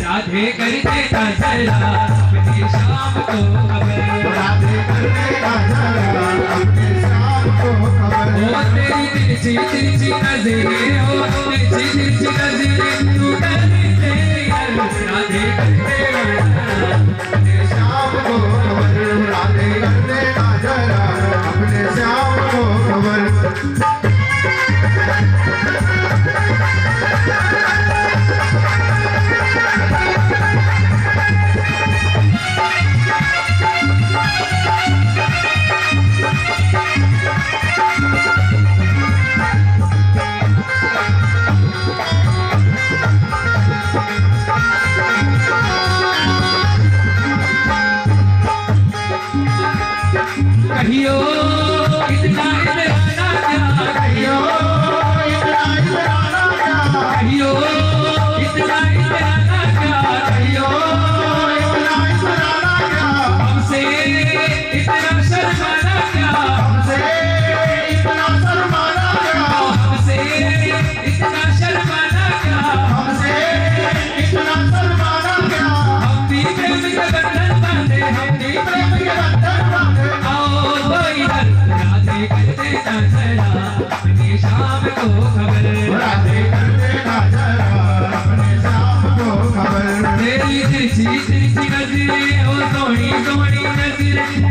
राधे कर देना जरा अपने श्याम को खबर, राधे कर देना जरा अपने श्याम को खबर। ओ तेरी तिरछी तिरछी नजरें, ओ तिरछी तिरछी नजरें तू कर दे, राधे कर देना जरा अपने श्याम को खबर, राधे कर देना जरा अपने श्याम को खबर।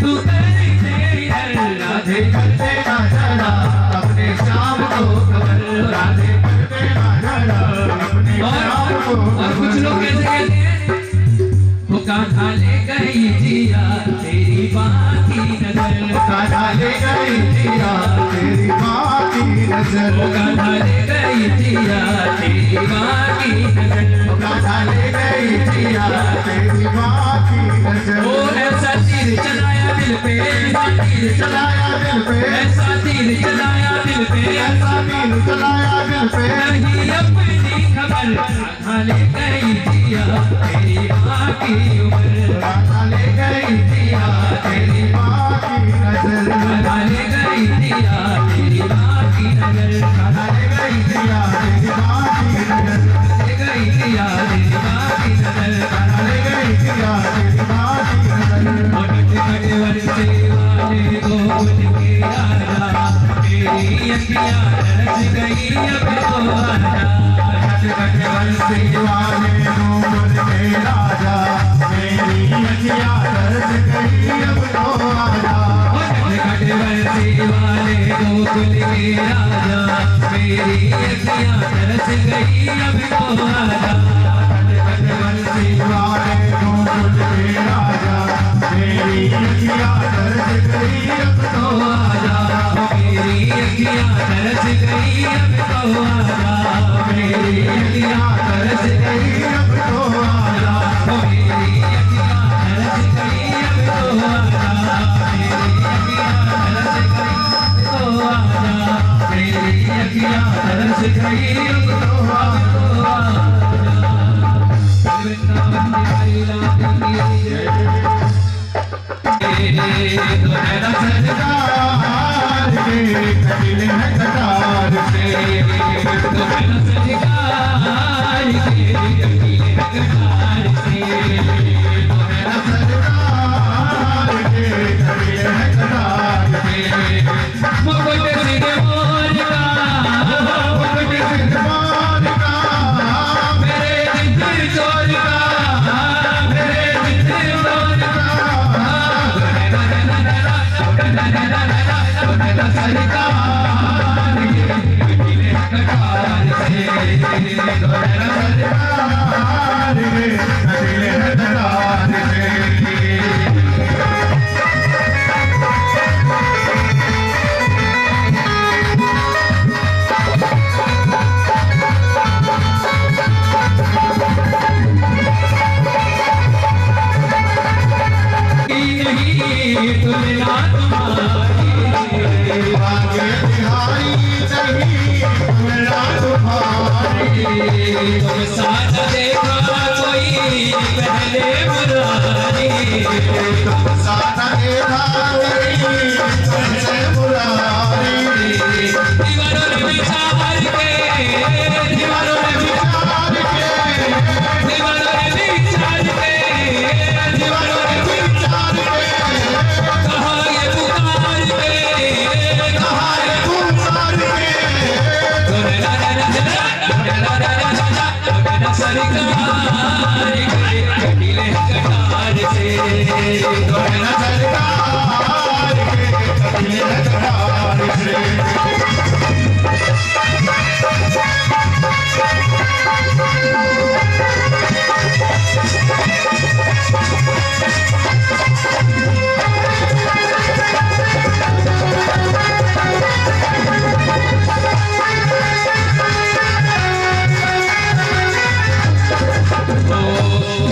तू कर दे राधे कर दे ना जरा अपने श्याम को कमल राधे कर दे ना जरा अपने श्याम को। और कुछ लोग कैसे कहते हैं, वो कान्हा ले गई जिया तेरी बाकी नजर, कान्हा ले गई जिया तेरी बाकी नजर, वो कान्हा ले गई जिया तेरी बाकी नजर, कान्हा ले गई जिया तेरी बाकी नजर। ओ ऐसा तीर चलाया दिल पे, ऐसा तीर चलाया दिल पे, ऐसा तीर चलाया दिल पे, ऐसा तीर चलाया दिल पे, नहीं अपनी खबर कान्हा ले गई जिया तेरी बाकी उम्र, कान्हा ले गई जिया तेरी बाकी नजर, कान्हा ले गई जिया तेरी बाकी नजर, कान्हा ले गई जिया तेरी बाकी नजर, ले गई जिया तेरी बाकी नजर, कान्हा ले गई जिया तेरी बाकी नजर। कट कट वर्षे वाले गोकुल के राजा मेरी अखियाँ तरस गई अब तो आजा, कट कट वर्षे वाले गोकुल के राजा मेरी अखियाँ तरस गई अब तो आजा, कट कट वर्षे वाले गोकुल के राजा मेरी अखियाँ तरस गई अब तो आजा, कट कट वर्षे वाले गोकुल के राजा मेरी अखियाँ तरस गई अब तो आजा, मेरी अखियाँ तरस गई अब तो आजा, मेरी अखियाँ तरस गई अब तो आजा, मेरी अखियाँ तरस गई अब तो आजा, मेरी अखियाँ तरस गई अब तो आजा। वृंदावन बिहारी लाल की दोहरा सरकार के कटिले कटार से, दोहरा सरकार के कटिले कटार से, दोहरा सरकार के कटिले कटार से, मुकुट सिंह मोर का, मुकुट सिंह मोर का, मेरे दिल चोर का, मेरे दिल चोर का, सरकार के कटिले कटार से, सरकार के कटिले कटार से। तुलना तुम्हारी आगे बिहारी नहीं तुलना तुम्हारी, तुम साथ देखा कोई पहले मुरारी, तुम साथ देखा कोई पहले मुरारी, दीवारों ने विचार के, दीवारों ने विचार के, दीवारों ने विचार के, दीवारों ने विचार के, कहा ये पुकार के, कहा ये पुकार के, सरकार के कटिले कटार से, सरकार के कटिले कटार से।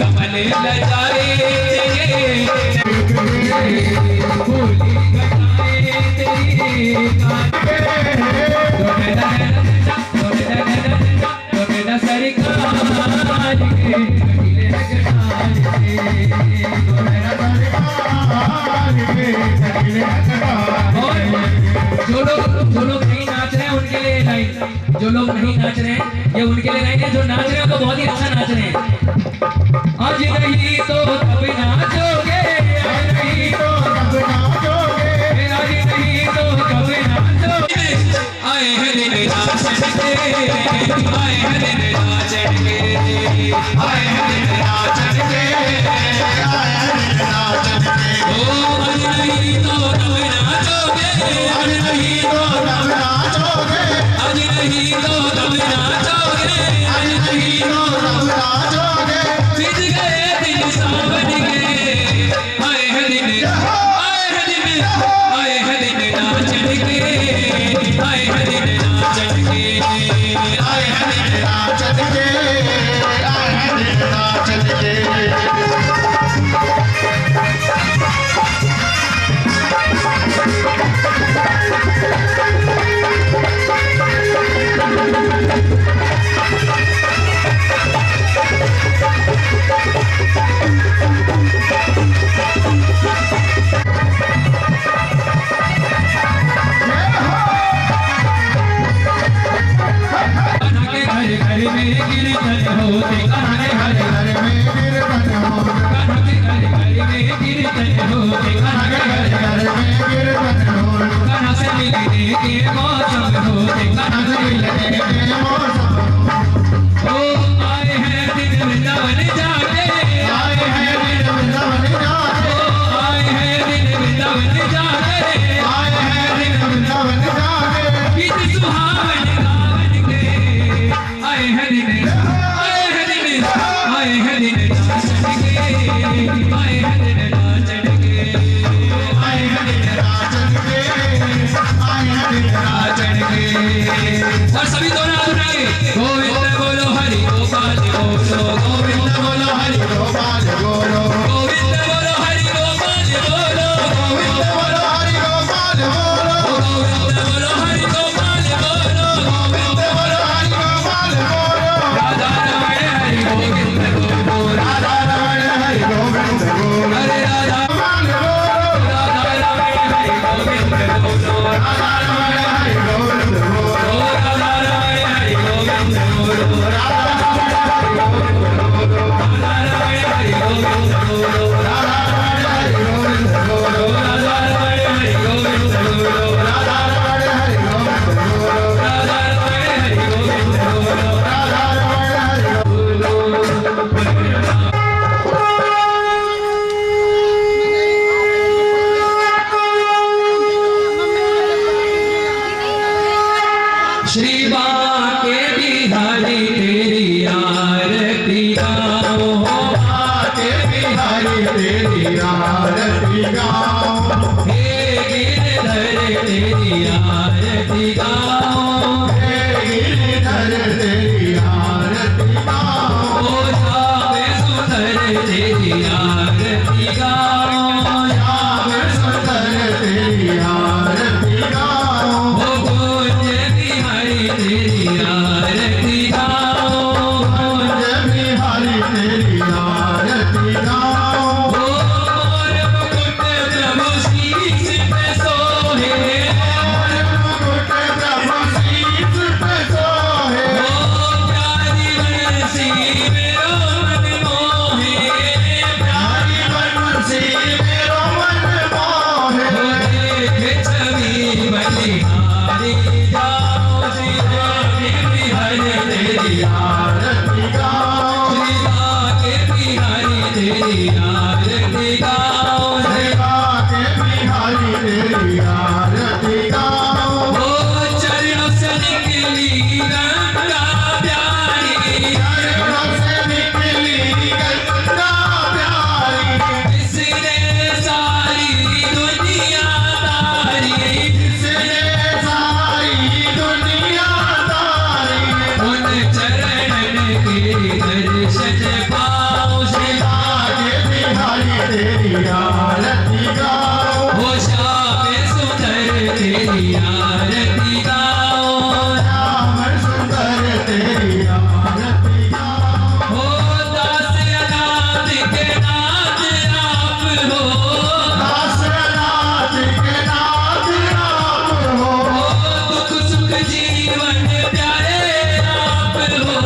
कमल लजाए भूली घटाए तेरी सरकार के कटिले कटार से। जो लोग नहीं नाच रहे हैं उनके लिए लाइन, जो लोग नहीं नाच रहे हैं ये उनके लिए लाइन है, जो नाच रहे हैं तो बहुत ही अच्छा नाच रहे हैं। आज नहीं तो कब नाचोगे, आज नहीं तो कब नाचोगे, आज नहीं तो कब नाचोगे, आए हैं दिन नाचन के, आए हैं दिन नाचन के, आए हैं दिन नाचन के, आए हैं दिन नाचन के, ओ आरती गाओ, हे गिरधर तेरी आरती गाओ, हे गिरधर तेरी आरती गाओ, ओ श्याम सुंदर तेरी आरती गाओ, श्याम सुंदर तेरी आरती गाओ, ओ कुंज बिहारी तेरी आरती गाओ, कुंज बिहारी तेरी आरती गाओ, ओ मोर मुकुट प्रभु शीश पे सोहे, मुकुट प्रभु शीश पे सोहे, ओ प्यारी बंसी मेरो मन मोहे, प्यारी बंसी मेरो मन मोहे, ओ देख छवि बलिहारी जाओ, श्री राधे बिहारी तेरी आरती गाओ, श्री राधे बिहारी तेरी आरती गाओ, सेवा के बिहारी तेरी आरती गाओ, ओ चरणों से निकली गंगा प्यारी, चरणों से निकली गंगा प्यारी, इसने सारी दुनिया तारी, इसने सारी दुनिया तारी, उन चरणन के दर्शन पाओ, सेवा के बिहारी तेरी आरती गाओ, ओ श्याम सुंदर तेरी आरती गाओ, श्याम सुंदर तेरी आरती गाओ, ओ दास अनाथ के नाथ आप हो, दासनाथ के नाथ आप हो, ओ दुख सुख जीवन प्यारे आप हो,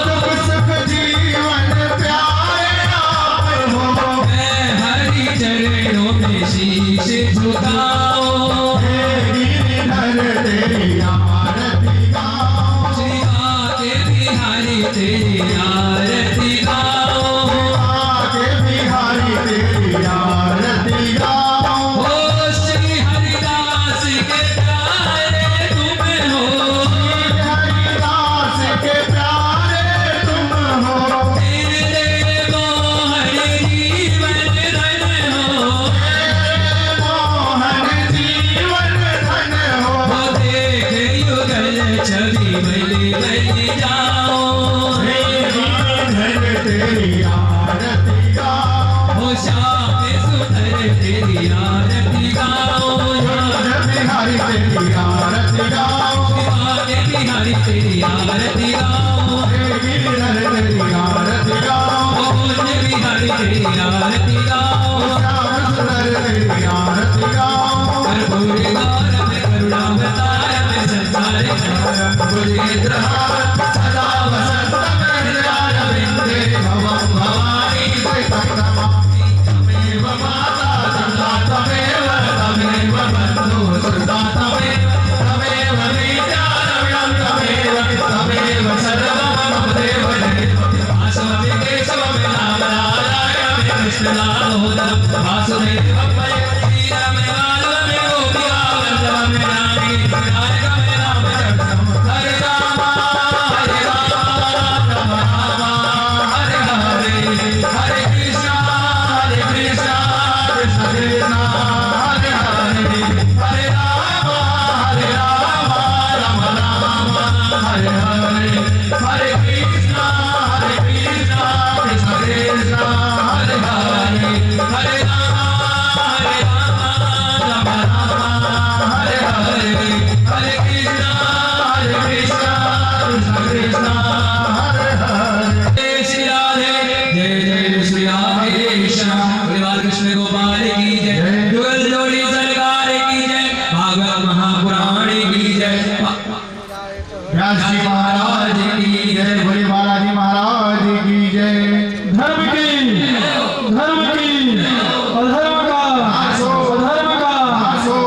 दुख सुख जीवन प्यारे आप हो, मैं हरि चरणों में शीश झुकाओ, हे गिरधर तेरी आरती गाओ, श्री आगे बिहारी तेरी आरती गाओ, आगे बिहारी तेरी आरती गाओ, ओ श्री हरिदास के प्यारे तुम हो, हरिदास के प्यारे तुम हो, तेरे मोहन जीवन धन हो, मोहन जीवन धन हो, ओ देख युगल छवि बलि बलि जाओ, हे गिरधर तेरी आरती गाओ, ओ श्याम सुंदर तेरी आरती गाओ, बिहारी तेरी आरती गाओ, आगे बिहारी तेरी आरती गाओ, हे गिरधर तेरी आरती गाओ, ओ कुंज बिहारी तेरी आरती गाओ, श्याम सुंदर तेरी आरती गाओ, कर्पूर गौरव करुणावतारम संसार सारम भुजगेन्द्रहारम सदा वसंत हृदयारविंदे भवं भवानी तमेव माता सदा तमेव तमेव बन्धुः सदा तमेव विद्या रम्यं तमेव तमेव सर्वं मम देव वासवं केशवं नारायणं कृष्णदामोदरं वासुदेवं श्रीराम माधवं गोपिकावल्लभं रामे नायकं रामचन्द्रं हरे राम हरे राम राम राम हरे हरे, हरे कृष्ण कृष्ण कृष्ण हरे हरे, हरे राम राम राम हरे हरे, हरे कृष्ण कृष्ण कृष्ण हरे हरे, हरे राम राम राम हरे हरे, हरे कृष्ण कृष्ण कृष्ण हरे हरे। जय श्री राधे, जय जय श्री राधे श्याम परिवार कृष्ण गोपाल की जय, जुगल जोड़ी सरकार की जय, भागवत महापुराण की जय, व्यास जी महाराज की जय, बड़े बालाजी महाराज की जय। धर्म की अधर्म का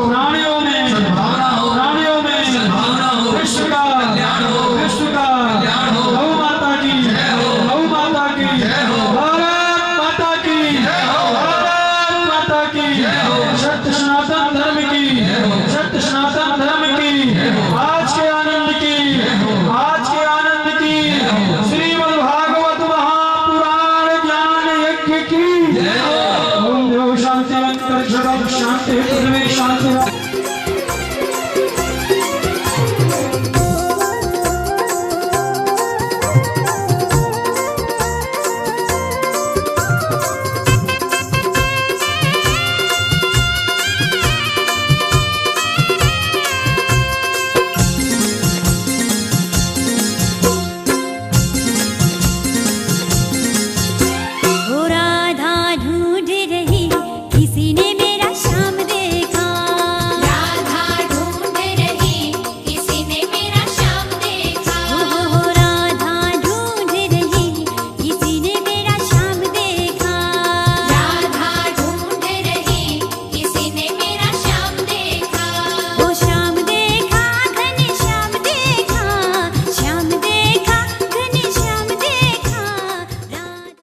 प्राणियों में विश्व का गौ माता की भारत माता की सत्य सनातन धर्म की आज के आनंद की श्रीमद् भागवत महापुराण ज्ञान यज्ञ की ओम देव शांति कर जगह शांति शांति